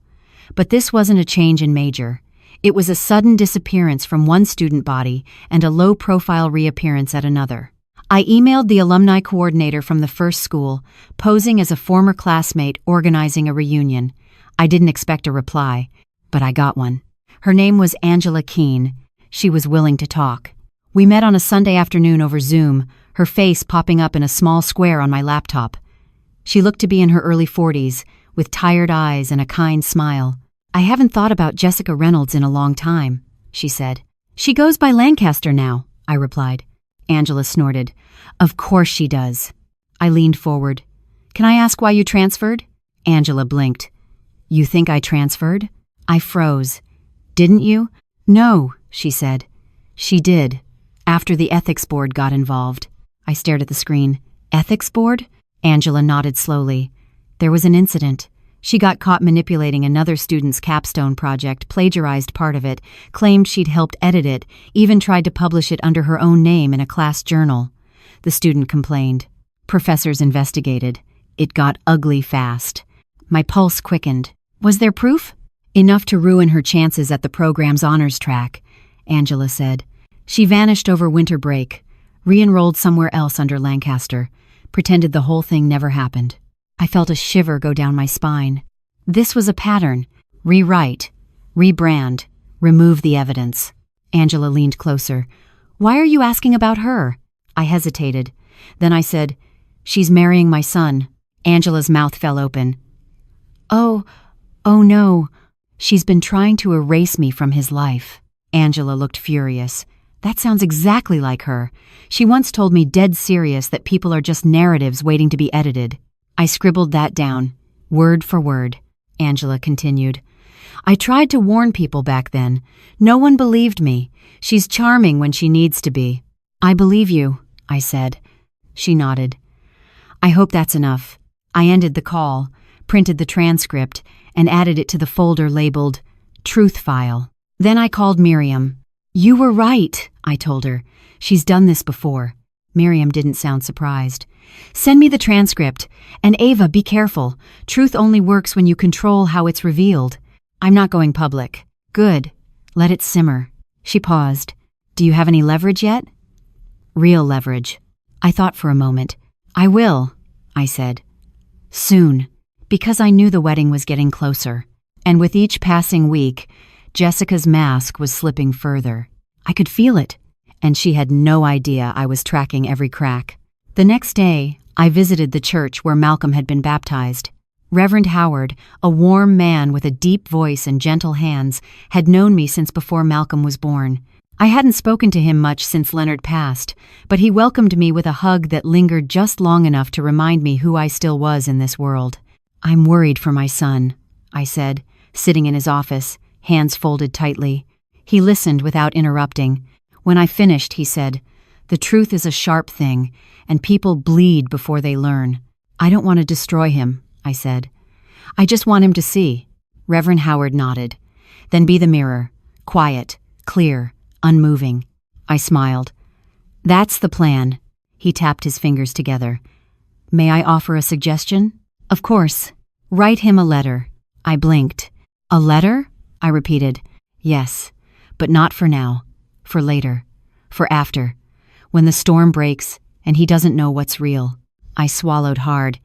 But this wasn't a change in major. It was a sudden disappearance from one student body and a low-profile reappearance at another. I emailed the alumni coordinator from the first school, posing as a former classmate organizing a reunion. I didn't expect a reply, but I got one. Her name was Angela Keene. She was willing to talk. We met on a Sunday afternoon over Zoom, her face popping up in a small square on my laptop. She looked to be in her early 40s, with tired eyes and a kind smile. "I haven't thought about Jessica Reynolds in a long time," she said. "She goes by Lancaster now," I replied. Angela snorted. "Of course she does." I leaned forward. "Can I ask why you transferred?" Angela blinked. "You think I transferred?" I froze. "Didn't you?" "No," she said. "She did. After the ethics board got involved." I stared at the screen. "Ethics board?" Angela nodded slowly. "There was an incident. She got caught manipulating another student's capstone project, plagiarized part of it, claimed she'd helped edit it, even tried to publish it under her own name in a class journal. The student complained. Professors investigated. It got ugly fast. My pulse quickened. Was there proof? "Enough to ruin her chances at the program's honors track," Angela said. "She vanished over winter break, re-enrolled somewhere else under Lancaster, pretended the whole thing never happened." I felt a shiver go down my spine. This was a pattern. Rewrite, rebrand, remove the evidence. Angela leaned closer. "Why are you asking about her?" I hesitated. Then I said, "She's marrying my son." Angela's mouth fell open. Oh no. She's been trying to erase me from his life." Angela looked furious. "That sounds exactly like her. She once told me dead serious that people are just narratives waiting to be edited." I scribbled that down, word for word. Angela continued. "I tried to warn people back then. No one believed me. She's charming when she needs to be." "I believe you," I said. She nodded. "I hope that's enough." I ended the call, printed the transcript, and added it to the folder labeled Truth File. Then I called Miriam. "You were right," I told her. "She's done this before." Miriam didn't sound surprised. "Send me the transcript. And Ava, be careful. Truth only works when you control how it's revealed." "I'm not going public." "Good. Let it simmer." She paused. "Do you have any leverage yet?" "Real leverage." I thought for a moment. "I will," I said. "Soon." Because I knew the wedding was getting closer. And with each passing week, Jessica's mask was slipping further. I could feel it. And she had no idea I was tracking every crack. The next day, I visited the church where Malcolm had been baptized. Reverend Howard, a warm man with a deep voice and gentle hands, had known me since before Malcolm was born. I hadn't spoken to him much since Leonard passed, but he welcomed me with a hug that lingered just long enough to remind me who I still was in this world. "I'm worried for my son," I said, sitting in his office, hands folded tightly. He listened without interrupting. When I finished, he said, "The truth is a sharp thing, and people bleed before they learn." "I don't want to destroy him," I said. "I just want him to see." Reverend Howard nodded. "Then be the mirror. Quiet, clear, unmoving." I smiled. "That's the plan." He tapped his fingers together. "May I offer a suggestion?" "Of course. Write him a letter." I blinked. "A letter?" I repeated. "Yes, but not for now. For later. For after. When the storm breaks and he doesn't know what's real." I swallowed hard.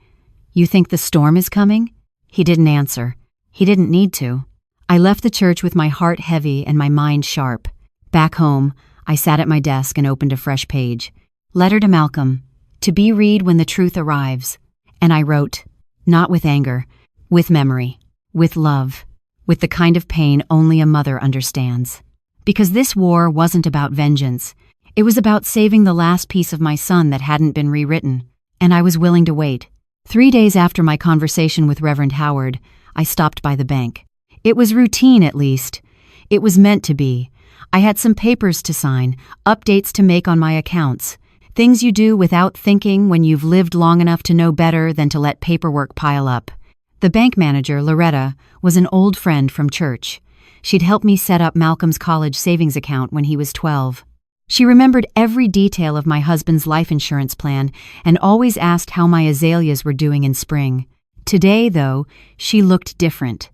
"You think the storm is coming?" He didn't answer. He didn't need to. I left the church with my heart heavy and my mind sharp. Back home, I sat at my desk and opened a fresh page. Letter to Malcolm. To be read when the truth arrives. And I wrote, not with anger, with memory, with love, with the kind of pain only a mother understands. Because this war wasn't about vengeance. It was about saving the last piece of my son that hadn't been rewritten. And I was willing to wait. 3 days after my conversation with Reverend Howard, I stopped by the bank. It was routine, at least. It was meant to be. I had some papers to sign, updates to make on my accounts. Things you do without thinking when you've lived long enough to know better than to let paperwork pile up. The bank manager, Loretta, was an old friend from church. She'd helped me set up Malcolm's college savings account when he was 12. She remembered every detail of my husband's life insurance plan and always asked how my azaleas were doing in spring. Today, though, she looked different.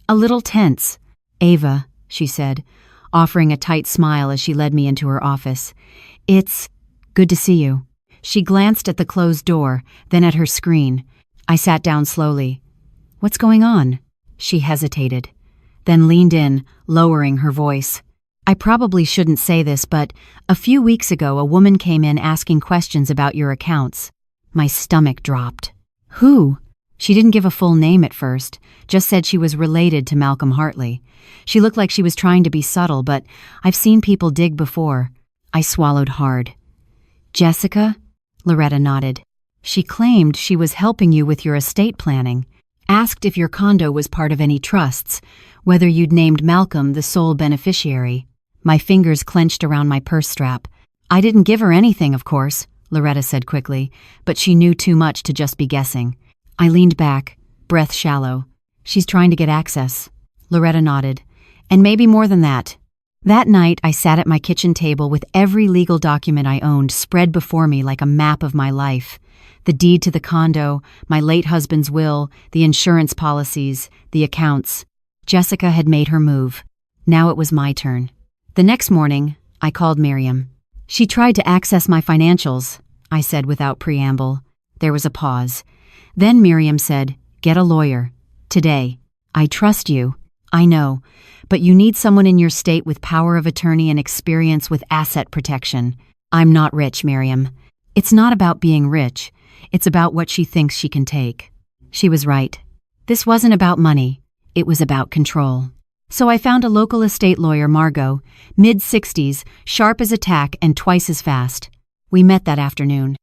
A little tense. "Ava," she said, offering a tight smile as she led me into her office. "It's good to see you." She glanced at the closed door, then at her screen. I sat down slowly. "What's going on?" She hesitated, then leaned in, lowering her voice. "I probably shouldn't say this, but a few weeks ago a woman came in asking questions about your accounts." My stomach dropped. Who? She didn't give a full name at first, just said she was related to Malcolm Hartley. She looked like she was trying to be subtle, but I've seen people dig before. I swallowed hard. Jessica? Loretta nodded. She claimed she was helping you with your estate planning. Asked if your condo was part of any trusts, whether you'd named Malcolm the sole beneficiary. My fingers clenched around my purse strap. I didn't give her anything, of course, Loretta said quickly, but she knew too much to just be guessing. I leaned back, breath shallow. She's trying to get access. Loretta nodded. And maybe more than that. That night, I sat at my kitchen table with every legal document I owned spread before me like a map of my life. The deed to the condo, my late husband's will, the insurance policies, the accounts. Jessica had made her move. Now it was my turn. The next morning, I called Miriam. She tried to access my financials, I said without preamble. There was a pause. Then Miriam said, "Get a lawyer. Today. I trust you. I know. But you need someone in your state with power of attorney and experience with asset protection. I'm not rich, Miriam. It's not about being rich. It's about what she thinks she can take." She was right. This wasn't about money. It was about control. So I found a local estate lawyer, Margot, mid-60s, sharp as a tack and twice as fast. We met that afternoon.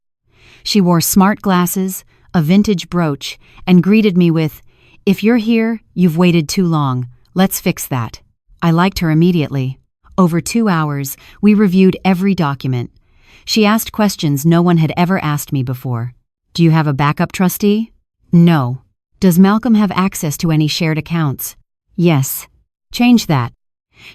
She wore smart glasses, a vintage brooch, and greeted me with, "If you're here, you've waited too long. Let's fix that." I liked her immediately. Over 2 hours, we reviewed every document. She asked questions no one had ever asked me before. "Do you have a backup trustee?" "No." "Does Malcolm have access to any shared accounts?" "Yes." "Change that."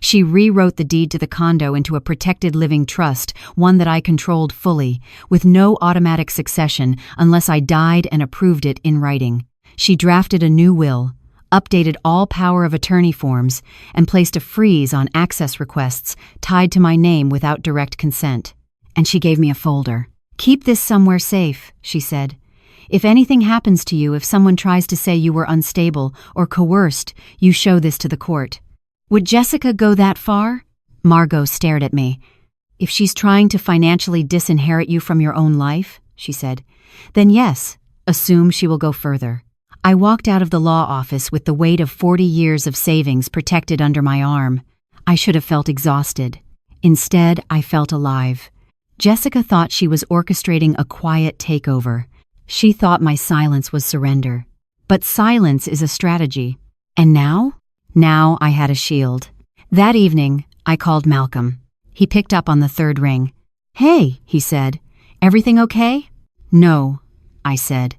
She rewrote the deed to the condo into a protected living trust, one that I controlled fully, with no automatic succession unless I died and approved it in writing. She drafted a new will, updated all power of attorney forms, and placed a freeze on access requests tied to my name without direct consent. And she gave me a folder. "Keep this somewhere safe," she said. "If anything happens to you, if someone tries to say you were unstable or coerced, you show this to the court." Would Jessica go that far? Margot stared at me. "If she's trying to financially disinherit you from your own life," she said, "then yes, assume she will go further." I walked out of the law office with the weight of 40 years of savings protected under my arm. I should have felt exhausted. Instead, I felt alive. Jessica thought she was orchestrating a quiet takeover. She thought my silence was surrender. But silence is a strategy. And now? Now I had a shield. That evening, I called Malcolm. He picked up on the third ring. "Hey," he said, "everything okay?" "No," I said,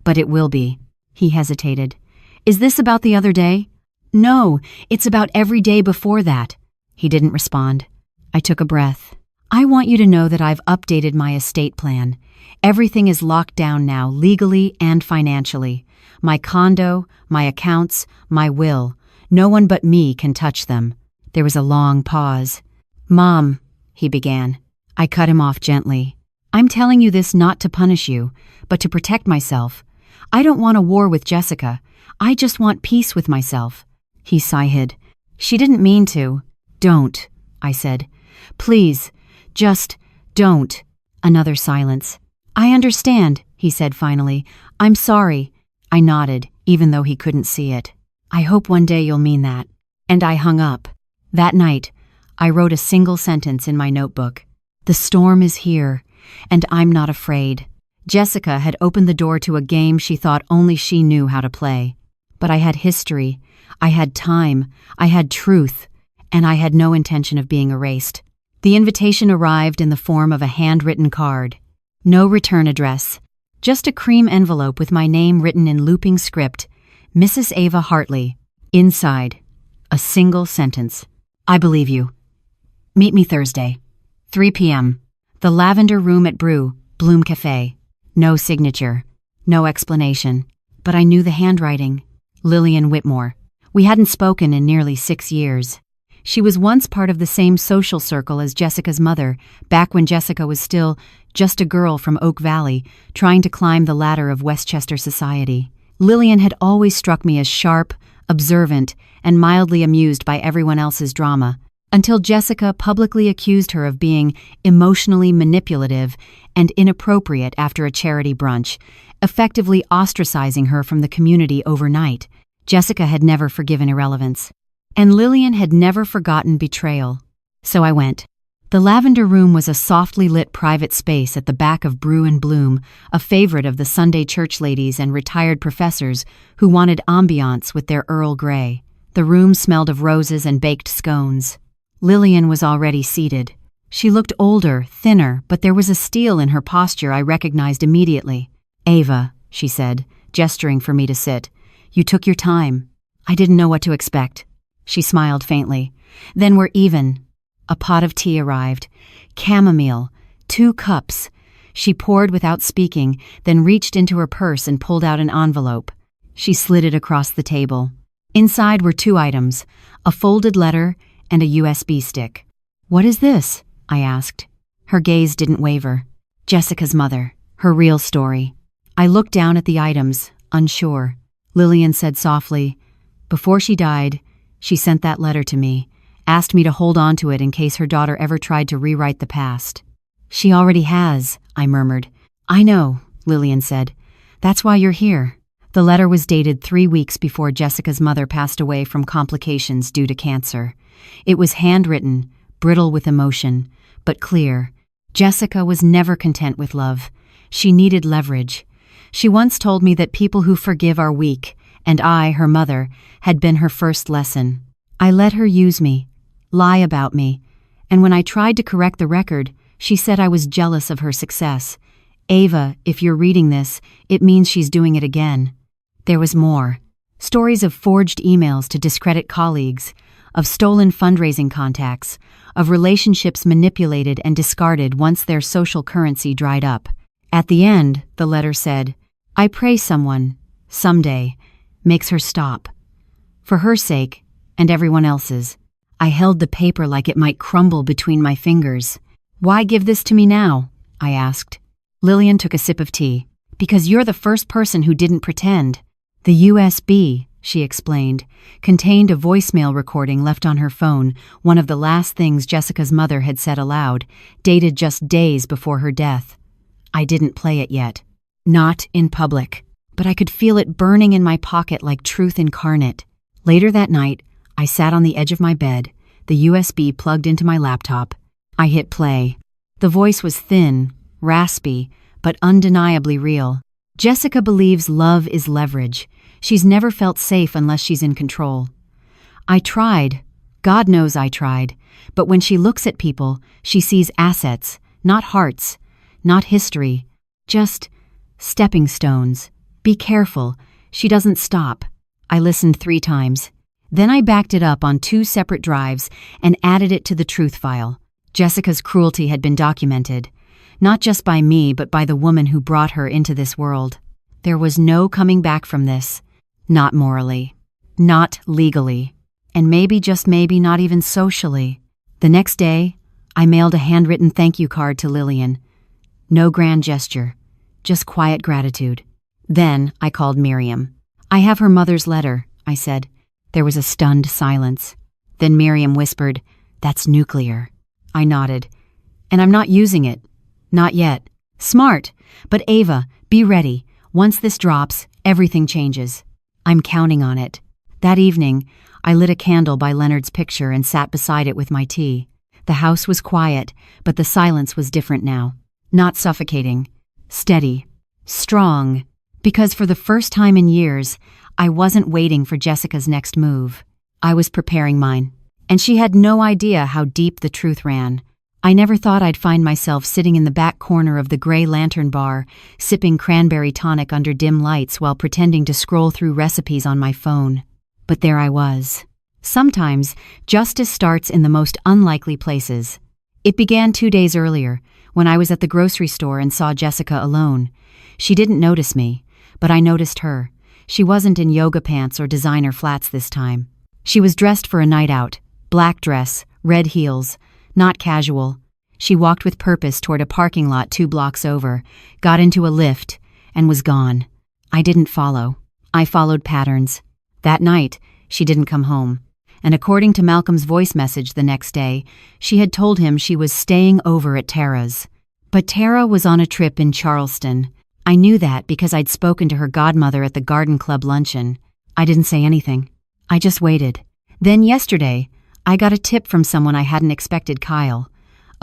"but it will be." He hesitated. "Is this about the other day?" "No, it's about every day before that." He didn't respond. I took a breath. "I want you to know that I've updated my estate plan. Everything is locked down now, legally and financially. My condo, my accounts, my will. No one but me can touch them." There was a long pause. "Mom," he began. I cut him off gently. "I'm telling you this not to punish you, but to protect myself. I don't want a war with Jessica. I just want peace with myself." He sighed. "She didn't mean to." "Don't," I said. "Please, just don't." Another silence. "I understand," he said finally. "I'm sorry." I nodded, even though he couldn't see it. "I hope one day you'll mean that." And I hung up. That night, I wrote a single sentence in my notebook. "The storm is here, and I'm not afraid." Jessica had opened the door to a game she thought only she knew how to play. But I had history, I had time, I had truth, and I had no intention of being erased. The invitation arrived in the form of a handwritten card. No return address, just a cream envelope with my name written in looping script, Mrs. Ava Hartley. Inside, a single sentence. "I believe you. Meet me Thursday, 3 p.m. The Lavender Room at Bloom Cafe." No signature, no explanation. But I knew the handwriting. Lillian Whitmore. We hadn't spoken in nearly 6 years. She was once part of the same social circle as Jessica's mother, back when Jessica was still just a girl from Oak Valley, trying to climb the ladder of Westchester society. Lillian had always struck me as sharp, observant, and mildly amused by everyone else's drama, until Jessica publicly accused her of being emotionally manipulative and inappropriate after a charity brunch, effectively ostracizing her from the community overnight. Jessica had never forgiven irrelevance. And Lillian had never forgotten betrayal. So I went. The lavender room was a softly lit private space at the back of Brew and Bloom, a favorite of the Sunday church ladies and retired professors who wanted ambiance with their Earl Grey. The room smelled of roses and baked scones. Lillian was already seated. She looked older, thinner, but there was a steel in her posture I recognized immediately. "Ava," she said, gesturing for me to sit. "You took your time." I didn't know what to expect. She smiled faintly. "Then we're even." A pot of tea arrived. Chamomile. 2 cups. She poured without speaking, then reached into her purse and pulled out an envelope. She slid it across the table. Inside were 2 items, a folded letter and a USB stick. "What is this?" I asked. Her gaze didn't waver. "Jessica's mother. Her real story." I looked down at the items, unsure. Lillian said softly, "Before she died, she sent that letter to me, asked me to hold on to it in case her daughter ever tried to rewrite the past." "She already has," I murmured. "I know," Lillian said. "That's why you're here." The letter was dated 3 weeks before Jessica's mother passed away from complications due to cancer. It was handwritten, brittle with emotion, but clear. Jessica was never content with love. She needed leverage. She once told me that people who forgive are weak, and I, her mother, had been her first lesson. I let her use me, lie about me, and when I tried to correct the record, she said I was jealous of her success. "Ava, if you're reading this, it means she's doing it again." There was more. Stories of forged emails to discredit colleagues, of stolen fundraising contacts, of relationships manipulated and discarded once their social currency dried up. At the end, the letter said, "I pray someone, someday, makes her stop. For her sake, and everyone else's." I held the paper like it might crumble between my fingers. "Why give this to me now?" I asked. Lillian took a sip of tea. "Because you're the first person who didn't pretend." The USB, she explained, contained a voicemail recording left on her phone, one of the last things Jessica's mother had said aloud, dated just days before her death. I didn't play it yet. Not in public. But I could feel it burning in my pocket like truth incarnate. Later that night, I sat on the edge of my bed, the USB plugged into my laptop. I hit play. The voice was thin, raspy, but undeniably real. "Jessica believes love is leverage. She's never felt safe unless she's in control. I tried. God knows I tried. But when she looks at people, she sees assets, not hearts, not history, just stepping stones. Be careful. She doesn't stop." I listened 3 times. Then I backed it up on 2 separate drives and added it to the truth file. Jessica's cruelty had been documented, not just by me but by the woman who brought her into this world. There was no coming back from this. Not morally. Not legally. And maybe, just maybe, not even socially. The next day, I mailed a handwritten thank you card to Lillian. No grand gesture, just quiet gratitude. Then I called Miriam. "I have her mother's letter," I said. There was a stunned silence. Then Miriam whispered, "That's nuclear." I nodded. "And I'm not using it. Not yet." "Smart. But Ava, be ready. Once this drops, everything changes." "I'm counting on it." That evening, I lit a candle by Leonard's picture and sat beside it with my tea. The house was quiet, but the silence was different now. Not suffocating. Steady. Strong. Because for the first time in years, I wasn't waiting for Jessica's next move. I was preparing mine. And she had no idea how deep the truth ran. I never thought I'd find myself sitting in the back corner of the Grey Lantern bar, sipping cranberry tonic under dim lights while pretending to scroll through recipes on my phone. But there I was. Sometimes, justice starts in the most unlikely places. It began 2 days earlier, when I was at the grocery store and saw Jessica alone. She didn't notice me, but I noticed her. She wasn't in yoga pants or designer flats this time. She was dressed for a night out, black dress, red heels, not casual. She walked with purpose toward a parking lot 2 blocks over, got into a Lyft, and was gone. I didn't follow. I followed patterns. That night, she didn't come home. And according to Malcolm's voice message the next day, she had told him she was staying over at Tara's. But Tara was on a trip in Charleston. I knew that because I'd spoken to her godmother at the garden club luncheon. I didn't say anything. I just waited. Then yesterday, I got a tip from someone I hadn't expected, Kyle,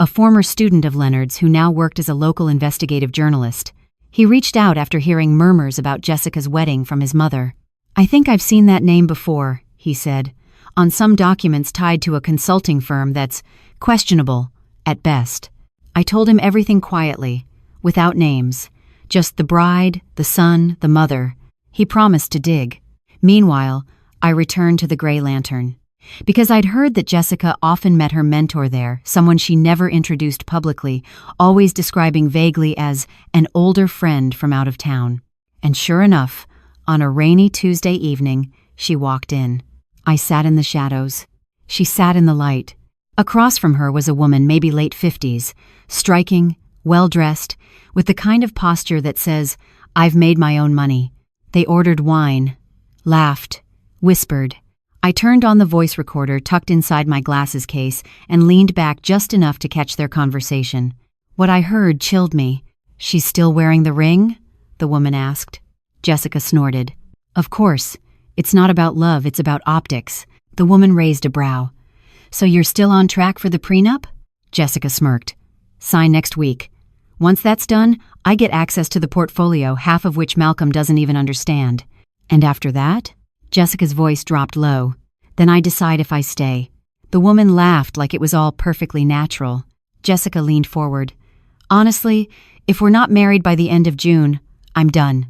a former student of Leonard's who now worked as a local investigative journalist. He reached out after hearing murmurs about Jessica's wedding from his mother. "I think I've seen that name before," he said, "on some documents tied to a consulting firm that's questionable, at best." I told him everything quietly, without names, just the bride, the son, the mother. He promised to dig. Meanwhile, I returned to the Gray Lantern. Because I'd heard that Jessica often met her mentor there, someone she never introduced publicly, always describing vaguely as an older friend from out of town. And sure enough, on a rainy Tuesday evening, she walked in. I sat in the shadows. She sat in the light. Across from her was a woman, maybe late 50s, striking, well-dressed, with the kind of posture that says, "I've made my own money." They ordered wine, laughed, whispered. I turned on the voice recorder tucked inside my glasses case and leaned back just enough to catch their conversation. What I heard chilled me. "She's still wearing the ring?" the woman asked. Jessica snorted. "Of course. It's not about love, it's about optics." The woman raised a brow. "So you're still on track for the prenup?" Jessica smirked. "Sign next week. Once that's done, I get access to the portfolio, half of which Malcolm doesn't even understand. And after that?" Jessica's voice dropped low. "Then I decide if I stay." The woman laughed like it was all perfectly natural. Jessica leaned forward. "Honestly, if we're not married by the end of June, I'm done.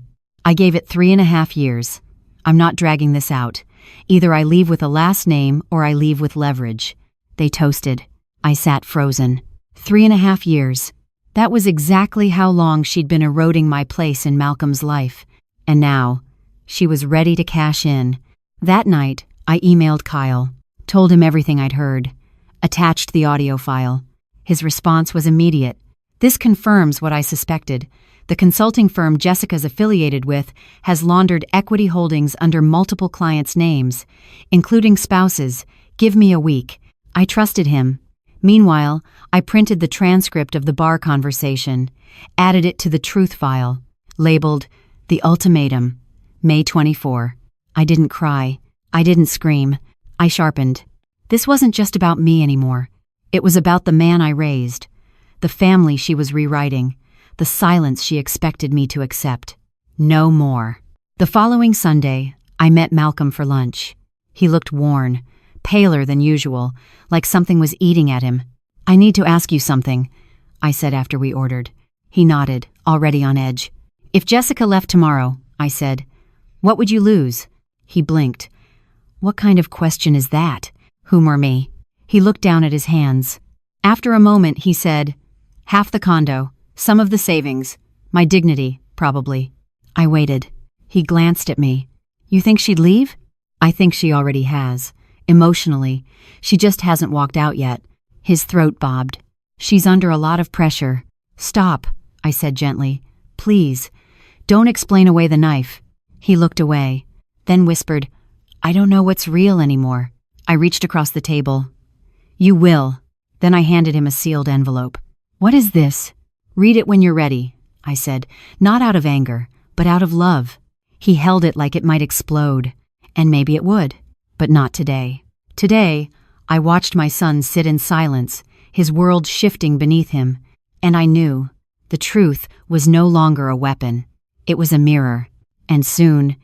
I gave it 3.5 years. I'm not dragging this out. Either I leave with a last name or I leave with leverage." They toasted. I sat frozen. 3.5 years. That was exactly how long she'd been eroding my place in Malcolm's life. And now, she was ready to cash in. That night, I emailed Kyle, told him everything I'd heard, attached the audio file. His response was immediate. "This confirms what I suspected. The consulting firm Jessica's affiliated with has laundered equity holdings under multiple clients' names, including spouses. Give me a week." I trusted him. Meanwhile, I printed the transcript of the bar conversation, added it to the truth file, labeled "The Ultimatum, May 24. I didn't cry. I didn't scream. I sharpened. This wasn't just about me anymore. It was about the man I raised, the family she was rewriting, the silence she expected me to accept. No more. The following Sunday, I met Malcolm for lunch. He looked worn, paler than usual, like something was eating at him. "I need to ask you something," I said after we ordered. He nodded, already on edge. "If Jessica left tomorrow," I said, "what would you lose?" He blinked. "What kind of question is that? Whom or me?" He looked down at his hands. After a moment, he said, "Half the condo, some of the savings, my dignity, probably." I waited. He glanced at me. "You think she'd leave?" "I think she already has. Emotionally. She just hasn't walked out yet." His throat bobbed. "She's under a lot of pressure." "Stop," I said gently. "Please. Don't explain away the knife." He looked away, then whispered, "I don't know what's real anymore." I reached across the table. "You will." Then I handed him a sealed envelope. "What is this?" "Read it when you're ready," I said, not out of anger, but out of love. He held it like it might explode, and maybe it would, but not today. Today, I watched my son sit in silence, his world shifting beneath him, and I knew the truth was no longer a weapon. It was a mirror, and soon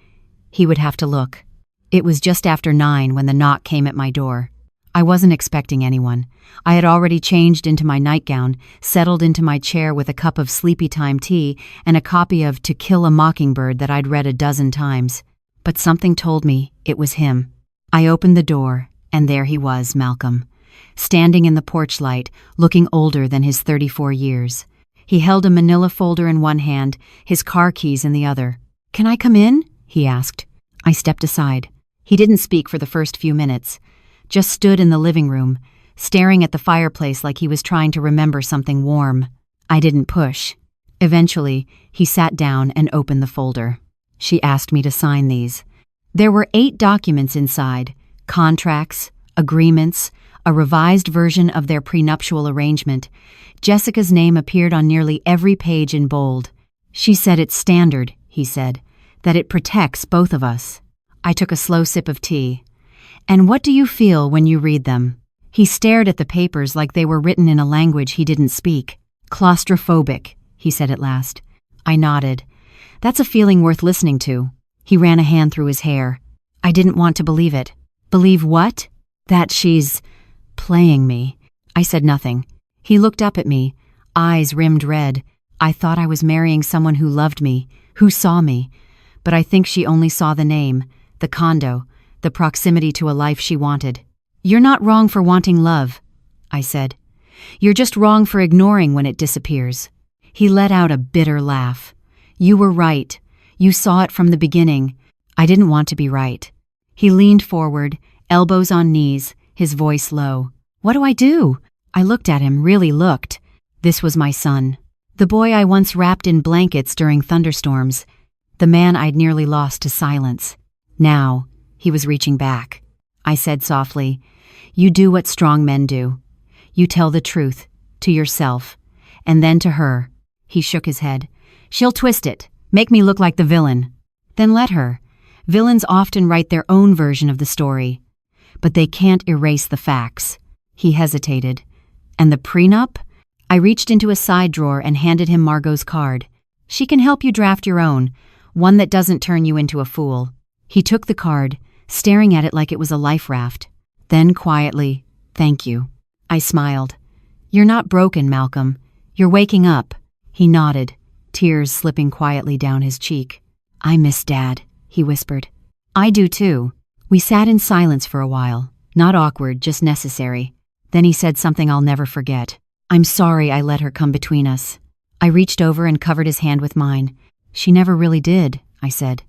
he would have to look. It was just after 9 when the knock came at my door. I wasn't expecting anyone. I had already changed into my nightgown, settled into my chair with a cup of sleepy time tea and a copy of To Kill a Mockingbird that I'd read a dozen times. But something told me it was him. I opened the door, and there he was, Malcolm, standing in the porch light, looking older than his 34 years. He held a manila folder in one hand, his car keys in the other. "Can I come in?" he asked. I stepped aside. He didn't speak for the first few minutes, just stood in the living room, staring at the fireplace like he was trying to remember something warm. I didn't push. Eventually, he sat down and opened the folder. She asked me to sign these. There were 8 documents inside: contracts, agreements, a revised version of their prenuptial arrangement. Jessica's name appeared on nearly every page in bold. She said it's standard, he said, that it protects both of us. I took a slow sip of tea. And what do you feel when you read them? He stared at the papers like they were written in a language he didn't speak. Claustrophobic, he said at last. I nodded. That's a feeling worth listening to. He ran a hand through his hair. I didn't want to believe it. Believe what? That she's playing me. I said nothing. He looked up at me, eyes rimmed red. I thought I was marrying someone who loved me, who saw me. But I think she only saw the name, the condo, the proximity to a life she wanted. You're not wrong for wanting love, I said. You're just wrong for ignoring when it disappears. He let out a bitter laugh. You were right. You saw it from the beginning. I didn't want to be right. He leaned forward, elbows on knees, his voice low. What do I do? I looked at him, really looked. This was my son. The boy I once wrapped in blankets during thunderstorms. The man I'd nearly lost to silence. Now, he was reaching back. I said softly, you do what strong men do. You tell the truth, to yourself, and then to her. He shook his head. She'll twist it, make me look like the villain. Then let her. Villains often write their own version of the story. But they can't erase the facts. He hesitated. And the prenup? I reached into a side drawer and handed him Margot's card. She can help you draft your own, one that doesn't turn you into a fool. He took the card, staring at it like it was a life raft. Then quietly, thank you. I smiled. You're not broken, Malcolm. You're waking up. He nodded, tears slipping quietly down his cheek. I miss Dad, he whispered. I do too. We sat in silence for a while, not awkward, just necessary. Then he said something I'll never forget. I'm sorry I let her come between us. I reached over and covered his hand with mine. She never really did, I said,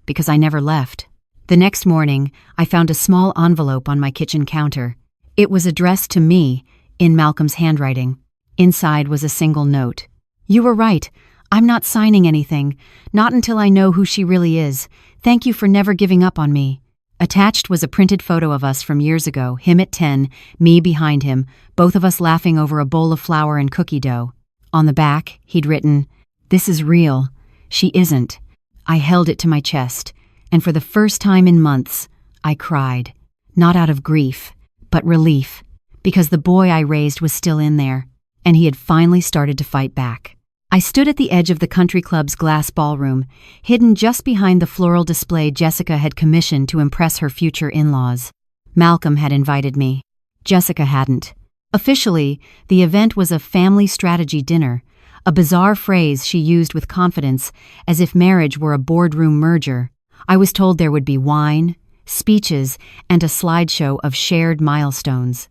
because I never left. The next morning, I found a small envelope on my kitchen counter. It was addressed to me, in Malcolm's handwriting. Inside was a single note. You were right. I'm not signing anything, not until I know who she really is. Thank you for never giving up on me. Attached was a printed photo of us from years ago, him at 10, me behind him, both of us laughing over a bowl of flour and cookie dough. On the back, he'd written, This is real. She isn't. I held it to my chest, and for the first time in months, I cried. Not out of grief, but relief, because the boy I raised was still in there, and he had finally started to fight back. I stood at the edge of the country club's glass ballroom, hidden just behind the floral display Jessica had commissioned to impress her future in-laws. Malcolm had invited me. Jessica hadn't. Officially, the event was a family strategy dinner, a bizarre phrase she used with confidence, as if marriage were a boardroom merger. I was told there would be wine, speeches, and a slideshow of shared milestones.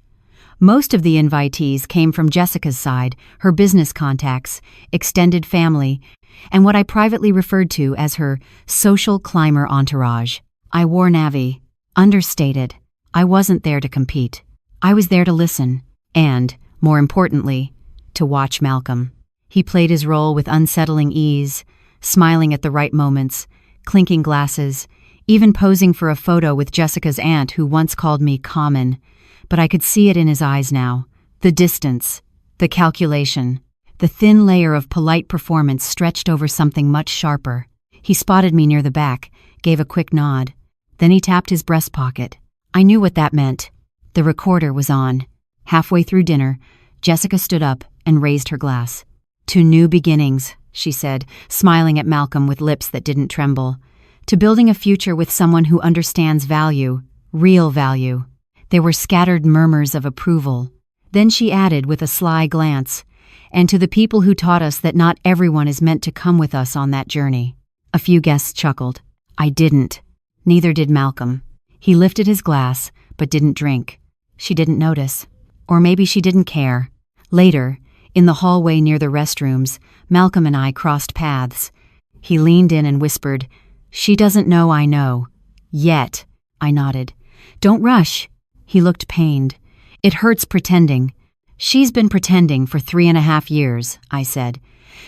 Most of the invitees came from Jessica's side, her business contacts, extended family, and what I privately referred to as her social climber entourage. I wore navy. Understated. I wasn't there to compete. I was there to listen, and, more importantly, to watch Malcolm. He played his role with unsettling ease, smiling at the right moments, clinking glasses, even posing for a photo with Jessica's aunt who once called me common. But I could see it in his eyes now. The distance, the calculation, the thin layer of polite performance stretched over something much sharper. He spotted me near the back, gave a quick nod. Then he tapped his breast pocket. I knew what that meant. The recorder was on. Halfway through dinner, Jessica stood up and raised her glass. To new beginnings, she said, smiling at Malcolm with lips that didn't tremble. To building a future with someone who understands value, real value. There were scattered murmurs of approval. Then she added with a sly glance, and to the people who taught us that not everyone is meant to come with us on that journey. A few guests chuckled. I didn't. Neither did Malcolm. He lifted his glass, but didn't drink. She didn't notice. Or maybe she didn't care. Later, in the hallway near the restrooms, Malcolm and I crossed paths. He leaned in and whispered, She doesn't know I know. Yet. I nodded. Don't rush. He looked pained. It hurts pretending. She's been pretending for 3.5 years, I said.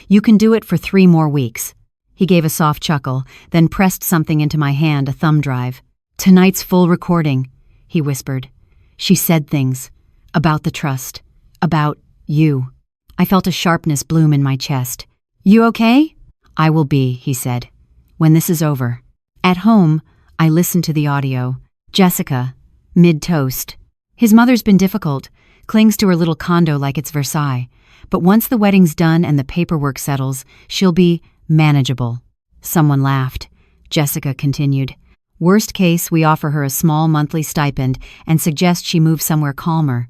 You can do it for 3 more weeks. He gave a soft chuckle, then pressed something into my hand, a thumb drive. Tonight's full recording, he whispered. She said things. About the trust. About you. I felt a sharpness bloom in my chest. You okay? "I will be," he said, "when this is over." At home, I listened to the audio. Jessica, mid-toast. His mother's been difficult, clings to her little condo like it's Versailles. But once the wedding's done and the paperwork settles, she'll be manageable. Someone laughed. Jessica continued. Worst case, we offer her a small monthly stipend and suggest she move somewhere calmer.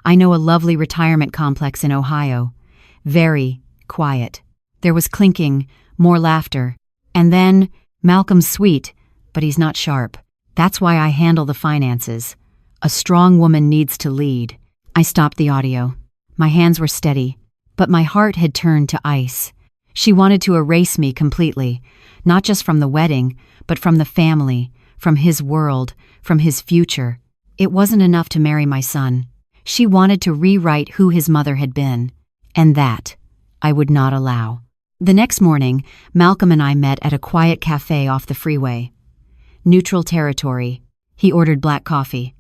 I know a lovely retirement complex in Ohio. Very quiet. There was clinking, more laughter. And then, Malcolm's sweet, but he's not sharp. That's why I handle the finances. A strong woman needs to lead. I stopped the audio. My hands were steady, but my heart had turned to ice. She wanted to erase me completely, not just from the wedding, but from the family, from his world, from his future. It wasn't enough to marry my son. She wanted to rewrite who his mother had been, and that I would not allow. The next morning, Malcolm and I met at a quiet cafe off the freeway. Neutral territory. He ordered black coffee.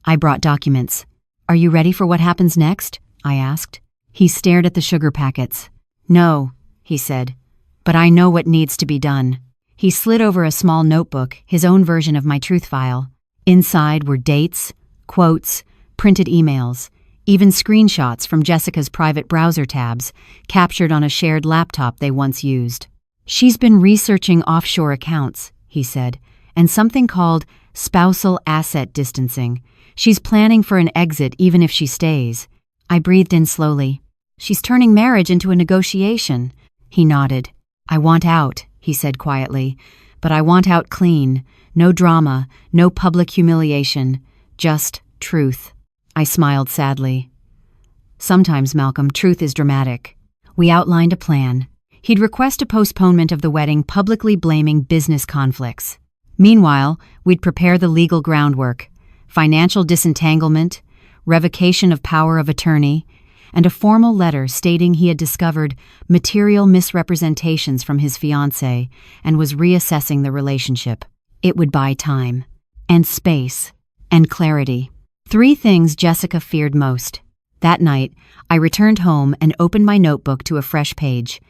I brought documents. "Are you ready for what happens next?" I asked. He stared at the sugar packets. "No," he said, "but I know what needs to be done." He slid over a small notebook, his own version of my truth file. Inside were dates, quotes, printed emails, even screenshots from Jessica's private browser tabs, captured on a shared laptop they once used. "She's been researching offshore accounts," he said, "and something called spousal asset distancing. She's planning for an exit even if she stays." I breathed in slowly. "She's turning marriage into a negotiation." He nodded. "I want out," he said quietly, "but I want out clean. No drama, no public humiliation, just truth." I smiled sadly. Sometimes, Malcolm, truth is dramatic. We outlined a plan. He'd request a postponement of the wedding, publicly blaming business conflicts. Meanwhile, we'd prepare the legal groundwork: financial disentanglement, revocation of power of attorney, and a formal letter stating he had discovered material misrepresentations from his fiancée and was reassessing the relationship. It would buy time, and space, and clarity. 3 things Jessica feared most. That night, I returned home and opened my notebook to a fresh page.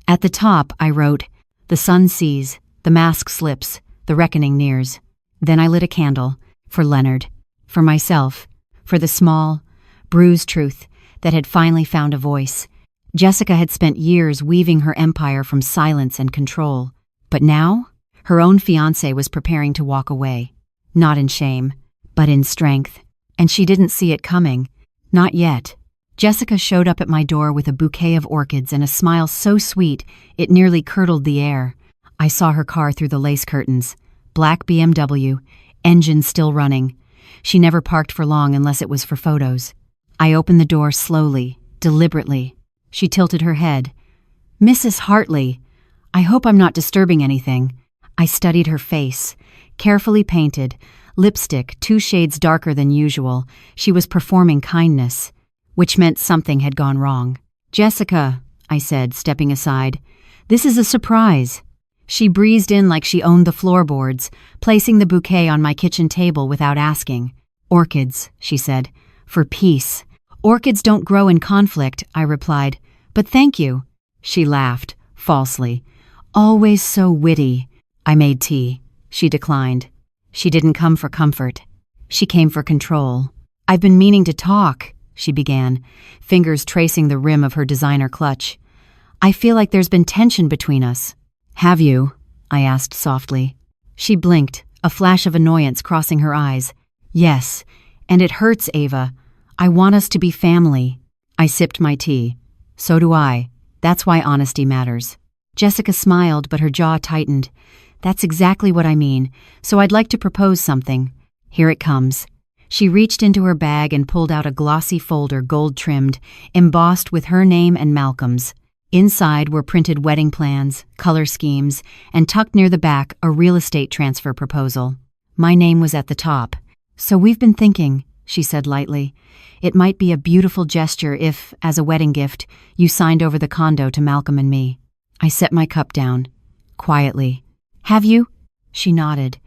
At the top, I wrote, "The sun sees, the mask slips, the reckoning nears." Then I lit a candle, for Leonard, for myself, for the small, bruised truth that had finally found a voice. Jessica had spent years weaving her empire from silence and control. But now, her own fiancé was preparing to walk away. Not in shame, but in strength. And she didn't see it coming. Not yet. Jessica showed up at my door with a bouquet of orchids and a smile so sweet it nearly curdled the air. I saw her car through the lace curtains. Black BMW, engine still running. She never parked for long unless it was for photos. I opened the door slowly, deliberately. She tilted her head. "Mrs. Hartley, I hope I'm not disturbing anything." I studied her face. Carefully painted, lipstick 2 shades darker than usual. She was performing kindness, which meant something had gone wrong. "Jessica," I said, stepping aside, "this is a surprise." She breezed in like she owned the floorboards, placing the bouquet on my kitchen table without asking. "Orchids," she said, "for peace." "Orchids don't grow in conflict," I replied, "but thank you." She laughed, falsely. "Always so witty." I made tea. She declined. She didn't come for comfort. She came for control. "I've been meaning to talk," she began, fingers tracing the rim of her designer clutch. "I feel like there's been tension between us." "Have you?" I asked softly. She blinked, a flash of annoyance crossing her eyes. "Yes, and it hurts, Ava. I want us to be family." I sipped my tea. "So do I. That's why honesty matters." Jessica smiled, but her jaw tightened. "That's exactly what I mean, so I'd like to propose something. Here it comes." She reached into her bag and pulled out a glossy folder, gold-trimmed, embossed with her name and Malcolm's. Inside were printed wedding plans, color schemes, and tucked near the back, a real estate transfer proposal. My name was at the top. "So we've been thinking," she said lightly. "It might be a beautiful gesture if, as a wedding gift, you signed over the condo to Malcolm and me." I set my cup down, quietly. "Have you?" She nodded.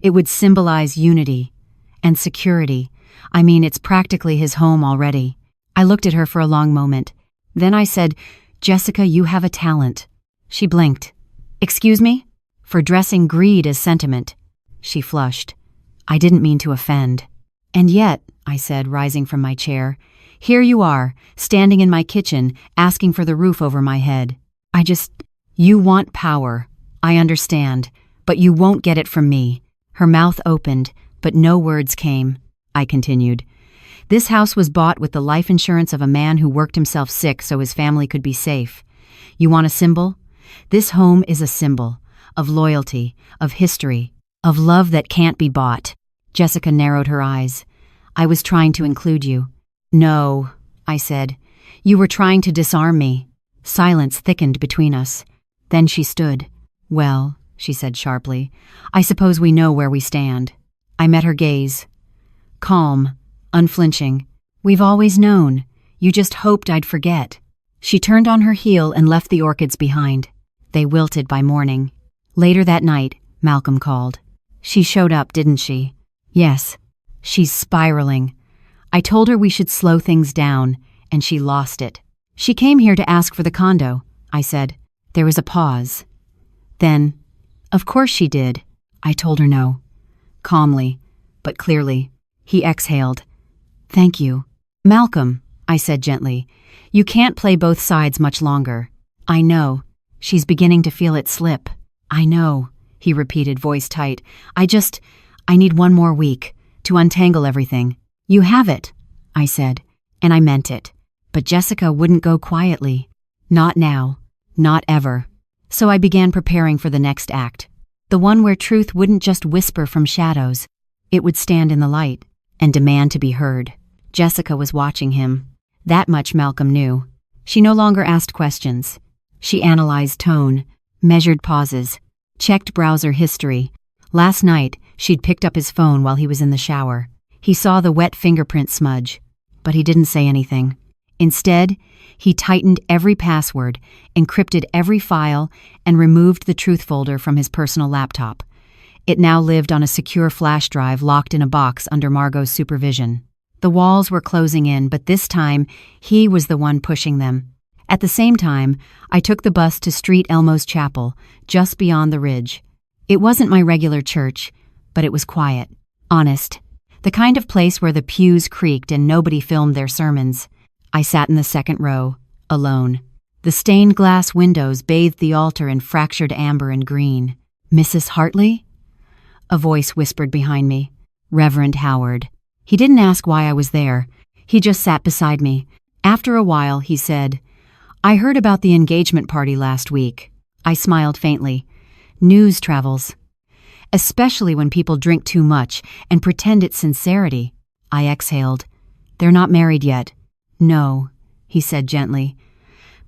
"It would symbolize unity and security. I mean, it's practically his home already." I looked at her for a long moment. Then I said, "Jessica, you have a talent." She blinked. Excuse me? For dressing greed as sentiment. She flushed. I didn't mean to offend. And yet, I said, rising from my chair, here you are, standing in my kitchen, asking for the roof over my head. You want power. I understand, but you won't get it from me. Her mouth opened, but no words came. I continued. This house was bought with the life insurance of a man who worked himself sick so his family could be safe. You want a symbol? This home is a symbol of loyalty, of history, of love that can't be bought. Jessica narrowed her eyes. I was trying to include you. No, I said. You were trying to disarm me. Silence thickened between us. Then she stood. Well, she said sharply, I suppose we know where we stand. I met her gaze. Calm, unflinching. We've always known. You just hoped I'd forget. She turned on her heel and left the orchids behind. They wilted by morning. Later that night, Malcolm called. She showed up, didn't she? Yes. She's spiraling. I told her we should slow things down, and she lost it. She came here to ask for the condo, I said. There was a pause. Then, of course she did. I told her no. Calmly, but clearly. He exhaled. Thank you. Malcolm, I said gently, you can't play both sides much longer. I know. She's beginning to feel it slip. I know, he repeated, voice tight. I need one more week to untangle everything. You have it, I said, and I meant it. But Jessica wouldn't go quietly. Not now. Not ever. So I began preparing for the next act. The one where truth wouldn't just whisper from shadows. It would stand in the light and demand to be heard. Jessica was watching him. That much Malcolm knew. She no longer asked questions. She analyzed tone, measured pauses, checked browser history. Last night, she'd picked up his phone while he was in the shower. He saw the wet fingerprint smudge, but he didn't say anything. Instead, he tightened every password, encrypted every file, and removed the truth folder from his personal laptop. It now lived on a secure flash drive locked in a box under Margot's supervision. The walls were closing in, but this time, he was the one pushing them. At the same time, I took the bus to Street Elmo's Chapel, just beyond the ridge. It wasn't my regular church, but it was quiet, honest. The kind of place where the pews creaked and nobody filmed their sermons. I sat in the second row, alone. The stained glass windows bathed the altar in fractured amber and green. Mrs. Hartley? A voice whispered behind me. Reverend Howard. He didn't ask why I was there. He just sat beside me. After a while, he said, I heard about the engagement party last week. I smiled faintly. News travels. Especially when people drink too much and pretend it's sincerity. I exhaled. They're not married yet. No, he said gently.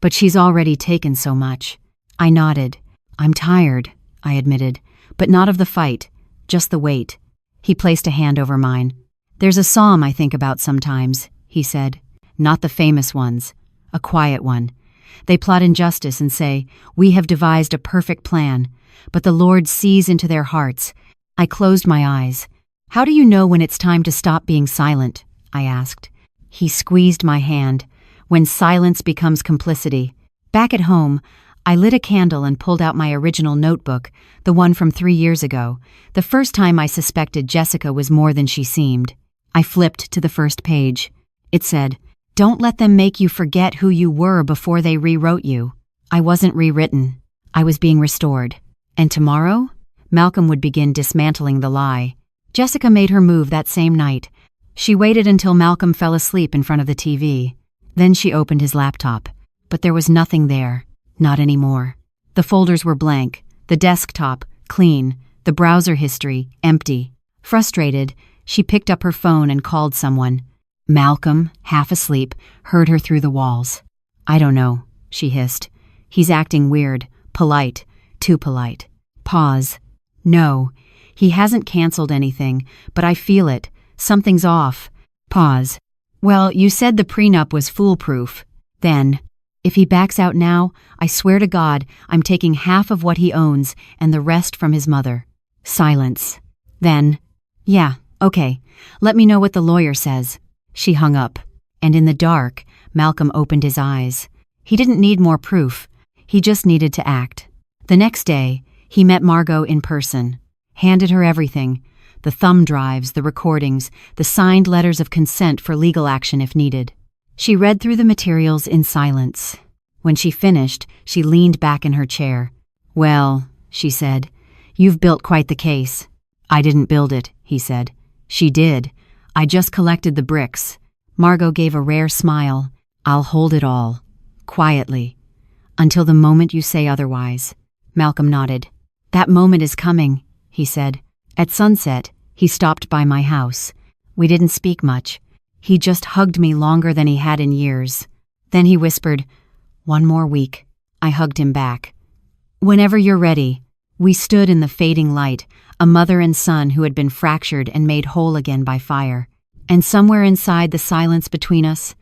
But she's already taken so much. I nodded. I'm tired, I admitted, but not of the fight, just the weight. He placed a hand over mine. There's a psalm I think about sometimes, he said. Not the famous ones. A quiet one. They plot injustice and say, we have devised a perfect plan, but the Lord sees into their hearts. I closed my eyes. How do you know when it's time to stop being silent? I asked. He squeezed my hand. When silence becomes complicity. Back at home, I lit a candle and pulled out my original notebook, the one from 3 years ago, the first time I suspected Jessica was more than she seemed. I flipped to the first page. It said, Don't let them make you forget who you were before they rewrote you. I wasn't rewritten. I was being restored. And tomorrow, Malcolm would begin dismantling the lie. Jessica made her move that same night. She waited until Malcolm fell asleep in front of the TV. Then she opened his laptop. But there was nothing there. Not anymore. The folders were blank. The desktop, clean. The browser history, empty. Frustrated, she picked up her phone and called someone. Malcolm, half asleep, heard her through the walls. I don't know, she hissed. He's acting weird, polite, too polite. Pause. No, he hasn't canceled anything, but I feel it. Something's off. Pause. Well, you said the prenup was foolproof. Then, if he backs out now, I swear to God, I'm taking half of what he owns and the rest from his mother. Silence. Then, yeah, okay, let me know what the lawyer says. She hung up, and in the dark, Malcolm opened his eyes. He didn't need more proof. He just needed to act. The next day, he met Margot in person, handed her everything: the thumb drives, the recordings, the signed letters of consent for legal action if needed. She read through the materials in silence. When she finished, she leaned back in her chair. "Well," she said, "you've built quite the case." "I didn't build it," he said. "She did. I just collected the bricks." Margot gave a rare smile. "I'll hold it all. Quietly. Until the moment you say otherwise." Malcolm nodded. "That moment is coming," he said. At sunset, he stopped by my house. We didn't speak much. He just hugged me longer than he had in years. Then he whispered, "One more week." I hugged him back. "Whenever you're ready." We stood in the fading light, a mother and son who had been fractured and made whole again by fire. And somewhere inside the silence between us,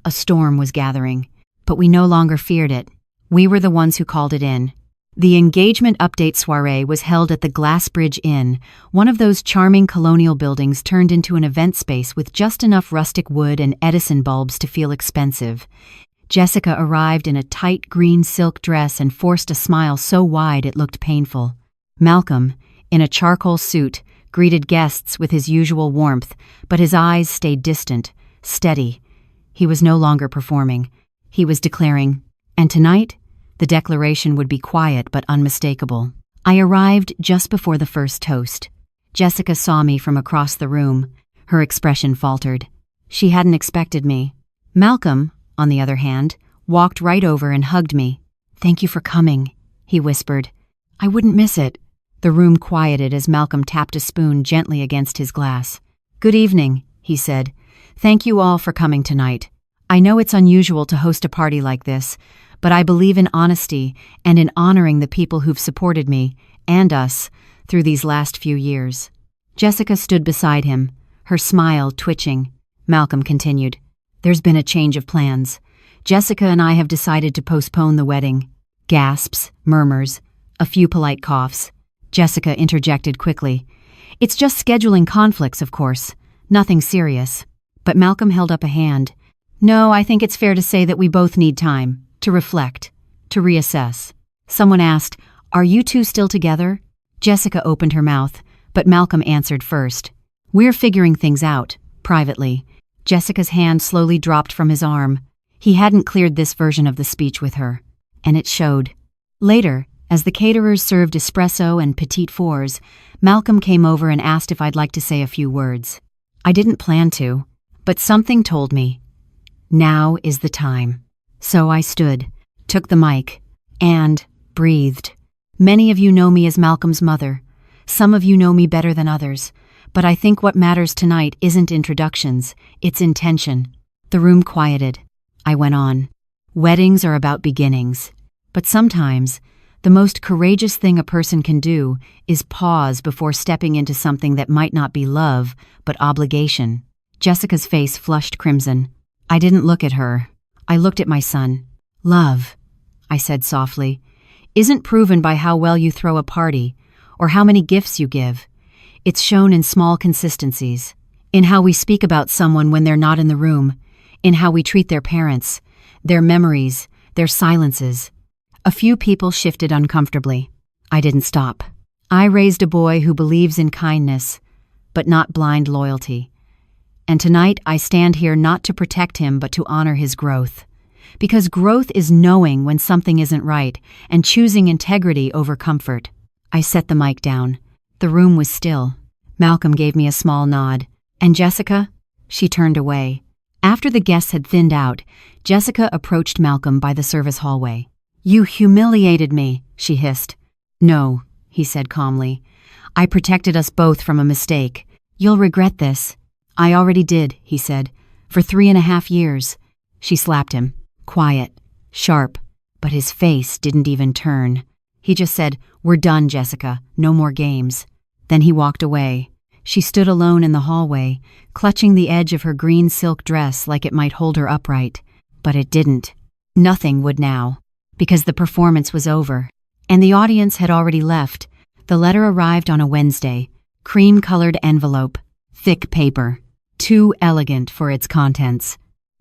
a storm was gathering. But we no longer feared it. We were the ones who called it in. The engagement update soiree was held at the Glassbridge Inn, one of those charming colonial buildings turned into an event space with just enough rustic wood and Edison bulbs to feel expensive. Jessica arrived in a tight green silk dress and forced a smile so wide it looked painful. Malcolm, in a charcoal suit, greeted guests with his usual warmth, but his eyes stayed distant, steady. He was no longer performing. He was declaring, and tonight, the declaration would be quiet but unmistakable. I arrived just before the first toast. Jessica saw me from across the room. Her expression faltered. She hadn't expected me. Malcolm, on the other hand, walked right over and hugged me. "Thank you for coming," he whispered. "I wouldn't miss it." The room quieted as Malcolm tapped a spoon gently against his glass. "Good evening," he said. "Thank you all for coming tonight. I know it's unusual to host a party like this, but I believe in honesty and in honoring the people who've supported me, and us, through these last few years." Jessica stood beside him, her smile twitching. Malcolm continued, "There's been a change of plans. Jessica and I have decided to postpone the wedding." Gasps, murmurs, a few polite coughs. Jessica interjected quickly. "It's just scheduling conflicts, of course. Nothing serious." But Malcolm held up a hand. "No, I think it's fair to say that we both need time. To reflect, to reassess." Someone asked, "Are you two still together?" Jessica opened her mouth, but Malcolm answered first. "We're figuring things out, privately." Jessica's hand slowly dropped from his arm. He hadn't cleared this version of the speech with her, and it showed. Later, as the caterers served espresso and petite fours, Malcolm came over and asked if I'd like to say a few words. I didn't plan to, but something told me. Now is the time. So I stood, took the mic, and breathed. Many of you know me as Malcolm's mother. Some of you know me better than others, but I think what matters tonight isn't introductions, it's intention. The room quieted. I went on. Weddings are about beginnings, but sometimes the most courageous thing a person can do is pause before stepping into something that might not be love, but obligation. Jessica's face flushed crimson. I didn't look at her. I looked at my son. "Love," I said softly, "isn't proven by how well you throw a party or how many gifts you give. It's shown in small consistencies, in how we speak about someone when they're not in the room, in how we treat their parents, their memories, their silences." A few people shifted uncomfortably. I didn't stop. I raised a boy who believes in kindness, but not blind loyalty. And tonight I stand here not to protect him but to honor his growth. Because growth is knowing when something isn't right and choosing integrity over comfort. I set the mic down. The room was still. Malcolm gave me a small nod. "And Jessica?" She turned away. After the guests had thinned out, Jessica approached Malcolm by the service hallway. "You humiliated me," she hissed. "No," he said calmly. "I protected us both from a mistake. You'll regret this." "I already did," he said, "for 3.5 years. She slapped him. Quiet, sharp, but his face didn't even turn. He just said, "We're done, Jessica. No more games." Then he walked away. She stood alone in the hallway, clutching the edge of her green silk dress like it might hold her upright. But it didn't. Nothing would now, because the performance was over, and the audience had already left. The letter arrived on a Wednesday, cream-colored envelope, thick paper, too elegant for its contents.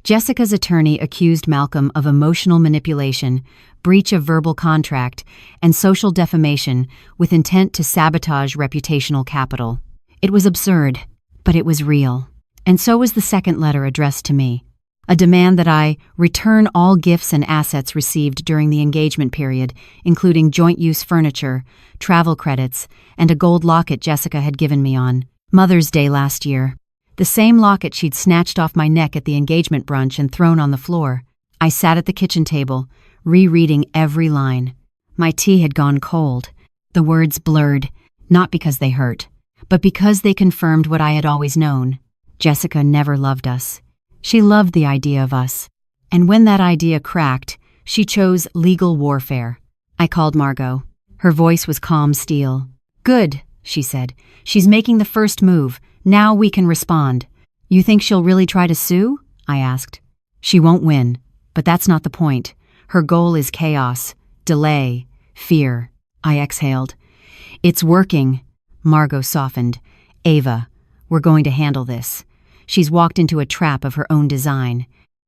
Jessica's attorney accused Malcolm of emotional manipulation, breach of verbal contract, and social defamation with intent to sabotage reputational capital. It was absurd, but it was real. And so was the second letter addressed to me. A demand that I return all gifts and assets received during the engagement period, including joint-use furniture, travel credits, and a gold locket Jessica had given me on Mother's Day last year. The same locket she'd snatched off my neck at the engagement brunch and thrown on the floor. I sat at the kitchen table, rereading every line. My tea had gone cold. The words blurred, not because they hurt, but because they confirmed what I had always known. Jessica never loved us. She loved the idea of us. And when that idea cracked, she chose legal warfare. I called Margot. Her voice was calm steel. "Good," she said. "She's making the first move. Now we can respond." "You think she'll really try to sue?" I asked. "She won't win, but that's not the point. Her goal is chaos, delay, fear." I exhaled. "It's working." Margot softened. "Ava, we're going to handle this. She's walked into a trap of her own design."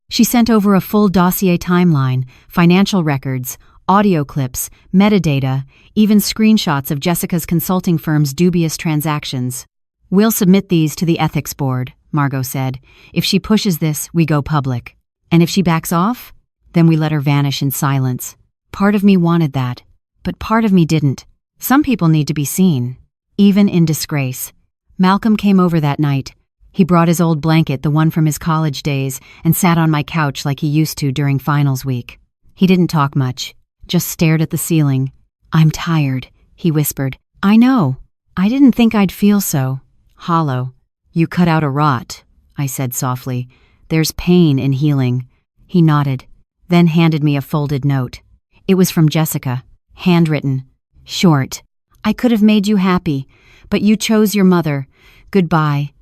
She sent over a full dossier timeline, financial records, audio clips, metadata, even screenshots of Jessica's consulting firm's dubious transactions. "We'll submit these to the ethics board," Margot said. "If she pushes this, we go public. And if she backs off, then we let her vanish in silence." Part of me wanted that, but part of me didn't. Some people need to be seen, even in disgrace. Malcolm came over that night. He brought his old blanket, the one from his college days, and sat on my couch like he used to during finals week. He didn't talk much, just stared at the ceiling. "I'm tired," he whispered. "I know. I didn't think I'd feel so hollow." "You cut out a rot," I said softly. "There's pain in healing." He nodded, then handed me a folded note. It was from Jessica, handwritten, short. "I could have made you happy, but you chose your mother. Goodbye."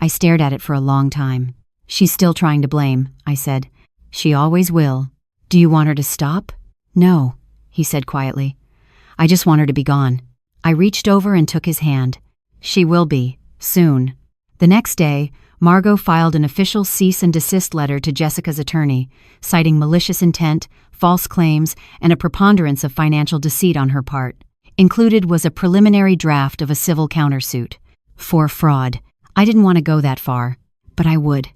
I stared at it for a long time. "She's still trying to blame," I said. "She always will." "Do you want her to stop?" "No," he said quietly. "I just want her to be gone." I reached over and took his hand. "She will be, soon." The next day, Margot filed an official cease and desist letter to Jessica's attorney, citing malicious intent, false claims, and a preponderance of financial deceit on her part. Included was a preliminary draft of a civil countersuit. For fraud. I didn't want to go that far, but I would.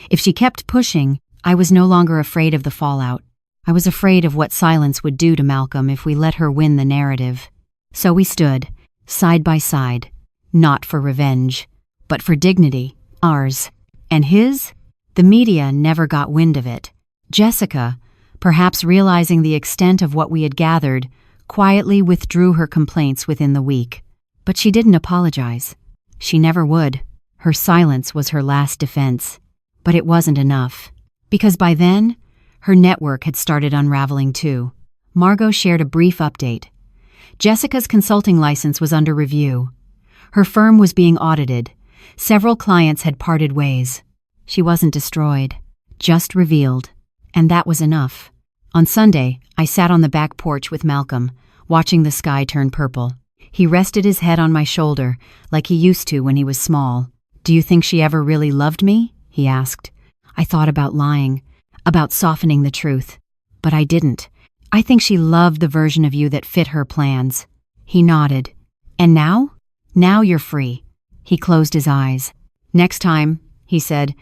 If she kept pushing, I was no longer afraid of the fallout. I was afraid of what silence would do to Malcolm if we let her win the narrative. So we stood, side by side, not for revenge, but for dignity, ours. And his? The media never got wind of it. Jessica, perhaps realizing the extent of what we had gathered, quietly withdrew her complaints within the week. But she didn't apologize. She never would. Her silence was her last defense. But it wasn't enough. Because by then, her network had started unraveling too. Margot shared a brief update. Jessica's consulting license was under review. Her firm was being audited. Several clients had parted ways. She wasn't destroyed, just revealed. And that was enough. On Sunday, I sat on the back porch with Malcolm, watching the sky turn purple. He rested his head on my shoulder, like he used to when he was small. "Do you think she ever really loved me?" he asked. I thought about lying, about softening the truth. But I didn't. "I think she loved the version of you that fit her plans." He nodded. "And now? Now you're free." He closed his eyes. "Next time," he said,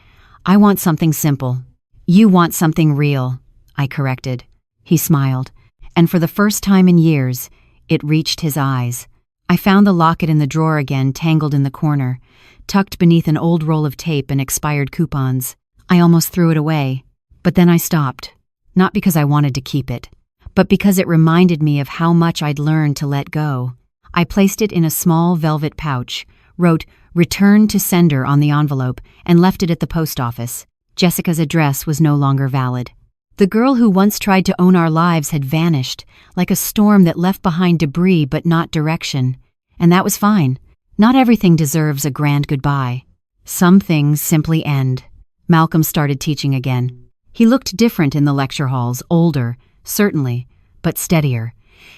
"I want something simple." "You want something real," I corrected. He smiled, and for the first time in years, it reached his eyes. I found the locket in the drawer again, tangled in the corner, tucked beneath an old roll of tape and expired coupons. I almost threw it away, but then I stopped, not because I wanted to keep it, but because it reminded me of how much I'd learned to let go. I placed it in a small velvet pouch, wrote "Return to sender" on the envelope, and left it at the post office. Jessica's address was no longer valid. The girl who once tried to own our lives had vanished, like a storm that left behind debris but not direction. And that was fine. Not everything deserves a grand goodbye. Some things simply end. Malcolm started teaching again. He looked different in the lecture halls, older, certainly, but steadier.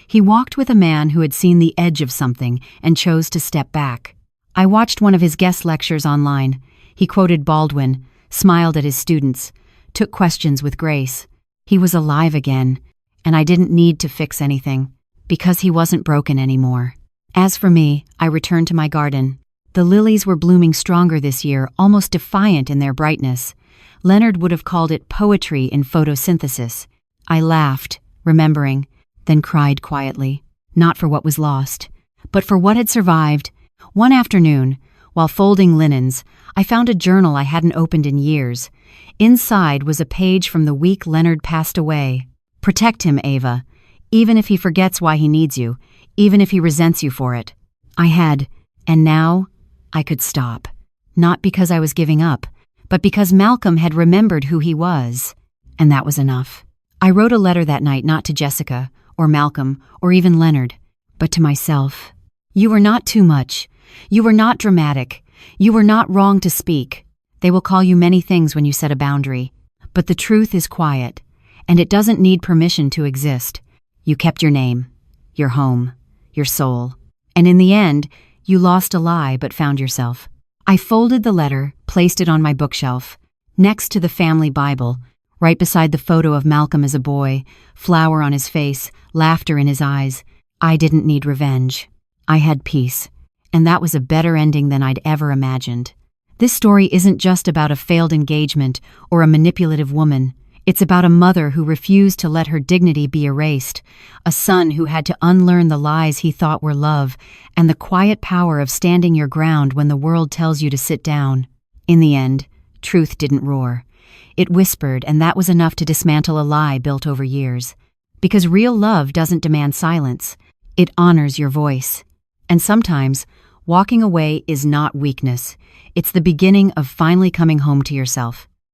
He walked with a man who had seen the edge of something and chose to step back. I watched one of his guest lectures online. He quoted Baldwin, smiled at his students, took questions with grace. He was alive again, and I didn't need to fix anything, because he wasn't broken anymore. As for me, I returned to my garden. The lilies were blooming stronger this year, almost defiant in their brightness. Leonard would have called it poetry in photosynthesis. I laughed, remembering, then cried quietly, not for what was lost, but for what had survived. One afternoon, while folding linens, I found a journal I hadn't opened in years. Inside was a page from the week Leonard passed away. Protect him, Ava, even if he forgets why he needs you, even if he resents you for it. I had, and now I could stop. Not because I was giving up, but because Malcolm had remembered who he was, and that was enough. I wrote a letter that night not to Jessica, or Malcolm, or even Leonard, but to myself. You were not too much. You were not dramatic. You were not wrong to speak. They will call you many things when you set a boundary, but the truth is quiet, and it doesn't need permission to exist. You kept your name, your home, your soul, and in the end, you lost a lie but found yourself. I folded the letter, placed it on my bookshelf, next to the family Bible, right beside the photo of Malcolm as a boy, flower on his face, laughter in his eyes. I didn't need revenge. I had peace, and that was a better ending than I'd ever imagined. This story isn't just about a failed engagement or a manipulative woman. It's about a mother who refused to let her dignity be erased, a son who had to unlearn the lies he thought were love, and the quiet power of standing your ground when the world tells you to sit down. In the end, truth didn't roar. It whispered, and that was enough to dismantle a lie built over years. Because real love doesn't demand silence. It honors your voice. And sometimes, walking away is not weakness. It's the beginning of finally coming home to yourself.